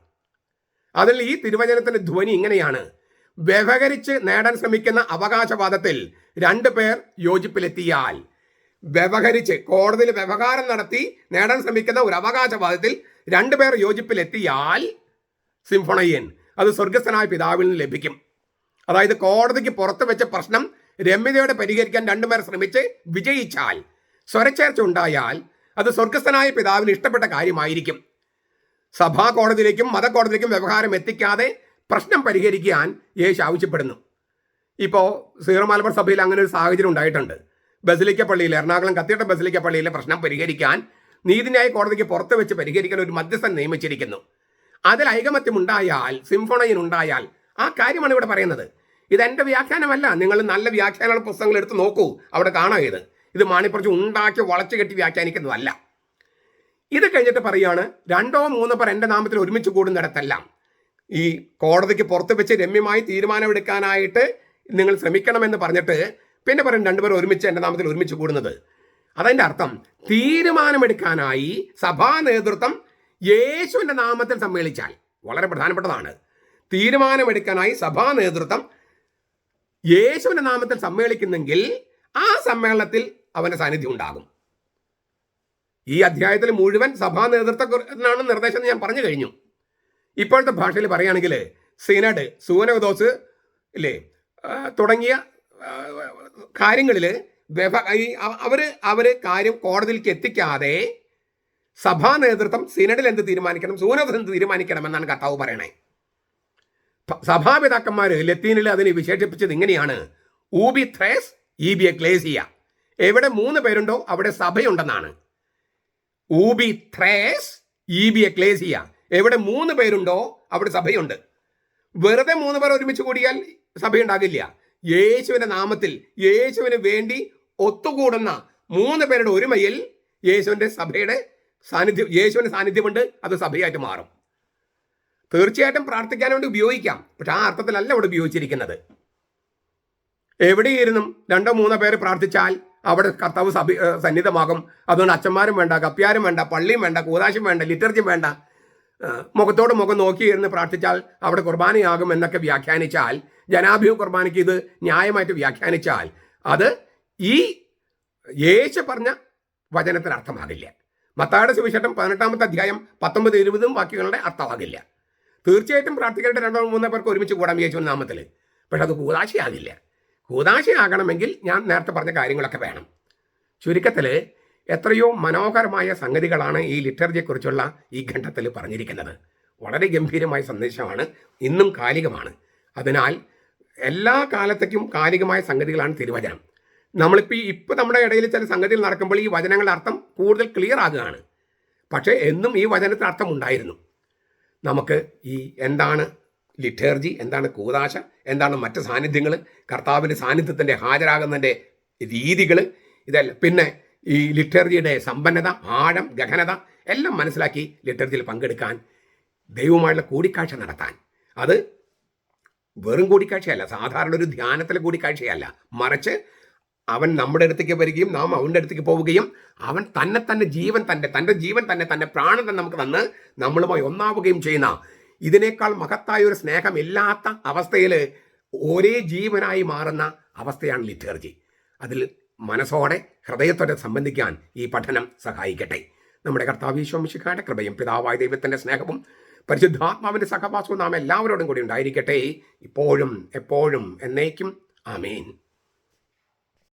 Speaker 1: അതിൽ ഈ തിരുവചനത്തിന്റെ ധ്വനി ഇങ്ങനെയാണ്: വ്യവഹരിച്ച് നേടാൻ ശ്രമിക്കുന്ന അവകാശവാദത്തിൽ 2 പേർ യോജിപ്പിലെത്തിയാൽ, വ്യവഹരിച്ച് കോടതിയിൽ വ്യവഹാരം നടത്തി നേടാൻ ശ്രമിക്കുന്ന ഒരു അവകാശവാദത്തിൽ 2 പേർ യോജിപ്പിലെത്തിയാൽ സിംഫണയൻ അത് സ്വർഗസ്ഥനായ പിതാവിൽ നിന്ന് ലഭിക്കും. അതായത് കോടതിക്ക് പുറത്ത് വെച്ച പ്രശ്നം രമ്യതയോടെ പരിഹരിക്കാൻ 2 പേർ ശ്രമിച്ച് വിജയിച്ചാൽ, സ്വരച്ചേർച്ച ഉണ്ടായാൽ അത് സ്വർഗസ്ഥനായ പിതാവിന് ഇഷ്ടപ്പെട്ട കാര്യമായിരിക്കും. സഭാ കോടതിയിലേക്കും മതക്കോടതിയിലേക്കും വ്യവഹാരം എത്തിക്കാതെ പ്രശ്നം പരിഹരിക്കാൻ യേശു ആവശ്യപ്പെടുന്നു. ഇപ്പോൾ സീറോ മലബാർ സഭയിൽ അങ്ങനെ ഒരു സാഹചര്യം ഉണ്ടായിട്ടുണ്ട്. ബസിലിക്ക പള്ളിയിൽ, എറണാകുളം കത്തീഡ്രൽ ബസിലിക്ക പള്ളിയിലെ പ്രശ്നം പരിഹരിക്കാൻ നീതിന്യായ കോടതിക്ക് പുറത്ത് വെച്ച് പരിഹരിക്കാൻ ഒരു മധ്യസ്ഥൻ നിയമിച്ചിരിക്കുന്നു. അതിൽ ഐകമത്യം ഉണ്ടായാൽ, സിംഫോണയിൻ ഉണ്ടായാൽ, ആ കാര്യമാണ് ഇവിടെ പറയുന്നത്. ഇതെൻ്റെ വ്യാഖ്യാനമല്ല. നിങ്ങൾ നല്ല വ്യാഖ്യാന പുസ്തകങ്ങൾ എടുത്ത് നോക്കൂ, അവിടെ കാണാം. ഇത് മാണിപ്പുറച്ച് ഉണ്ടാക്കി വളച്ചു കെട്ടി വ്യാഖ്യാനിക്കുന്നതല്ല. ഇത് കഴിഞ്ഞിട്ട് പറയുകയാണ്, 2-3 പേർ എൻ്റെ നാമത്തിൽ ഒരുമിച്ച് കൂടുന്നിടത്തെല്ലാം. ഈ കോടതിക്ക് പുറത്ത് വെച്ച് രമ്യമായി തീരുമാനമെടുക്കാനായിട്ട് നിങ്ങൾ ശ്രമിക്കണമെന്ന് പറഞ്ഞിട്ട് പിന്നെ പറയും 2 പേർ ഒരുമിച്ച് എൻ്റെ നാമത്തിൽ ഒരുമിച്ച് കൂടുന്നത്. അതതിൻ്റെ അർത്ഥം തീരുമാനമെടുക്കാനായി സഭാ നേതൃത്വം യേശുവിൻ്റെ നാമത്തിൽ സമ്മേളിച്ചാൽ, വളരെ പ്രധാനപ്പെട്ടതാണ്, തീരുമാനമെടുക്കാനായി സഭാ നേതൃത്വം യേശുവിന്റെ നാമത്തിൽ സമ്മേളിക്കുന്നെങ്കിൽ ആ സമ്മേളനത്തിൽ അവന്റെ സാന്നിധ്യം ഉണ്ടാകും. ഈ അധ്യായത്തിൽ മുഴുവൻ സഭാ നേതൃത്വത്തിനാണ് നിർദ്ദേശം എന്ന് ഞാൻ പറഞ്ഞു കഴിഞ്ഞു. ഇപ്പോഴത്തെ ഭാഷയിൽ പറയുകയാണെങ്കിൽ സിനഡ്, സൂനോദോസ് ഇല്ലേ തുടങ്ങിയ കാര്യങ്ങളിൽ അവര് കാര്യം കോടതിയിലേക്ക് എത്തിക്കാതെ സഭാ നേതൃത്വം സിനഡിൽ എന്ത് തീരുമാനിക്കണം, സൂനോദോസ് എന്ത് തീരുമാനിക്കണം എന്നാണ് കർത്താവ് പറയണേ. സഭാപിതാക്കന്മാർ ലത്തീനിൽ അതിനെ വിശേഷിപ്പിച്ചത് ഇങ്ങനെയാണ്: ഊബി ത്രേസ് ഈബി എക്ലേസിയ. എവിടെ 3 പേരുണ്ടോ അവിടെ സഭയുണ്ടെന്നാണ്. ഊബി ത്രേസ് ഈബി എക്ലേസിയ. എവിടെ 3 പേരുണ്ടോ അവിടെ സഭയുണ്ട്. വെറുതെ 3 പേർ ഒരുമിച്ച് കൂടിയാൽ സഭയുണ്ടാകില്ല. യേശുവിന്റെ നാമത്തിൽ യേശുവിന് വേണ്ടി ഒത്തുകൂടുന്ന 3 പേരുടെ ഒരുമയിൽ യേശുവിന്റെ സാന്നിധ്യമുണ്ട്. അത് സഭയായിട്ട് മാറും. തീർച്ചയായിട്ടും പ്രാർത്ഥിക്കാൻ വേണ്ടി ഉപയോഗിക്കാം, പക്ഷെ ആ അർത്ഥത്തിലല്ല ഇവിടെ ഉപയോഗിച്ചിരിക്കുന്നത്. എവിടെയിരുന്നും 2-3 പേര് പ്രാർത്ഥിച്ചാൽ അവിടെ കർത്താവ് സന്നിധമാകും. അതുകൊണ്ട് അച്ഛന്മാരും വേണ്ട, കപ്പ്യാരും വേണ്ട, പള്ളിയും വേണ്ട, കൂതാശം വേണ്ട, ലിറ്റർജിയും വേണ്ട, മുഖത്തോട് മുഖം നോക്കിയിരുന്ന് പ്രാർത്ഥിച്ചാൽ അവിടെ കുർബാനയാകും എന്നൊക്കെ വ്യാഖ്യാനിച്ചാൽ, ജനാഭിമുഖ കുർബാനയ്ക്ക് ഇത് ന്യായമായിട്ട് വ്യാഖ്യാനിച്ചാൽ അത് ഈ യേശു പറഞ്ഞ വചനത്തിന് അർത്ഥമാകില്ല. മത്തായിയുടെ സുവിശേഷം 18-ാമത്തെ അധ്യായം 19-20 വാക്യങ്ങളുടെ അർത്ഥമാകില്ല. തീർച്ചയായിട്ടും പ്രാർത്ഥിക്കേണ്ട 2-3 പേർക്ക് ഒരുമിച്ച് കൂടാൻ യേശുവിന്റെ നാമത്തിൽ, പക്ഷെ അത് കൂതാശയാകില്ല. കൂതാശയാകണമെങ്കിൽ ഞാൻ നേരത്തെ പറഞ്ഞ കാര്യങ്ങളൊക്കെ വേണം. ചുരുക്കത്തിൽ എത്രയോ മനോഹരമായ സംഗതികളാണ് ഈ ലിറ്റർജിയെക്കുറിച്ചുള്ള ഈ ഖണ്ഡത്തിൽ പറഞ്ഞിരിക്കുന്നത്. വളരെ ഗംഭീരമായ സന്ദേശമാണ്, ഇന്നും കാലികമാണ്. അതിനാൽ എല്ലാ കാലത്തേക്കും കാലികമായ സംഗതികളാണ് തിരുവചനം. ഇപ്പോൾ നമ്മുടെ ഇടയിൽ ചില സംഗതികൾ നടക്കുമ്പോൾ ഈ വചനങ്ങളുടെ അർത്ഥം കൂടുതൽ ക്ലിയർ ആകുകയാണ്. പക്ഷേ എന്നും ഈ വചനത്തിന് അർത്ഥം ഉണ്ടായിരുന്നു. നമുക്ക് ഈ എന്താണ് ലിറ്റർജി, എന്താണ് കൂതാശ, എന്താണ് മറ്റ് സാന്നിധ്യങ്ങൾ, കർത്താവിൻ്റെ സാന്നിധ്യത്തിൻ്റെ ഹാജരാകുന്നതിൻ്റെ രീതികൾ, ഇതെല്ലാം, പിന്നെ ഈ ലിറ്റർജിയുടെ സമ്പന്നത, ആഴം, ഗഹനത എല്ലാം മനസ്സിലാക്കി ലിറ്റർജിയിൽ പങ്കെടുക്കാൻ, ദൈവവുമായുള്ള കൂടിക്കാഴ്ച നടത്താൻ. അത് വെറും കൂടിക്കാഴ്ചയല്ല, സാധാരണ ഒരു ധ്യാനത്തിലെ കൂടിക്കാഴ്ചയല്ല, മറിച്ച് അവൻ നമ്മുടെ അടുത്തേക്ക് വരികയും നാം അവൻ്റെ അടുത്തേക്ക് പോവുകയും അവൻ തൻ്റെ ജീവൻ തന്നെ പ്രാണൻ തന്നെ നമുക്ക് തന്ന് നമ്മളുമായി ഒന്നാവുകയും ചെയ്യുന്ന, ഇതിനേക്കാൾ മഹത്തായ ഒരു സ്നേഹമില്ലാത്ത അവസ്ഥയിൽ ഒരേ ജീവനായി മാറുന്ന അവസ്ഥയാണ് ലിറ്റർജി. അതിൽ മനസ്സോടെ ഹൃദയത്തോടെ സംബന്ധിക്കാൻ ഈ പഠനം സഹായിക്കട്ടെ. നമ്മുടെ കർത്താവ് ഈശോ മിശിഹായുടെ കൃപയും പിതാവായ ദൈവത്തിൻ്റെ സ്നേഹവും പരിശുദ്ധാത്മാവിൻ്റെ സഹവാസവും നാം എല്ലാവരോടും കൂടി ഉണ്ടായിരിക്കട്ടെ, ഇപ്പോഴും എപ്പോഴും എന്നേക്കും. ആമേൻ.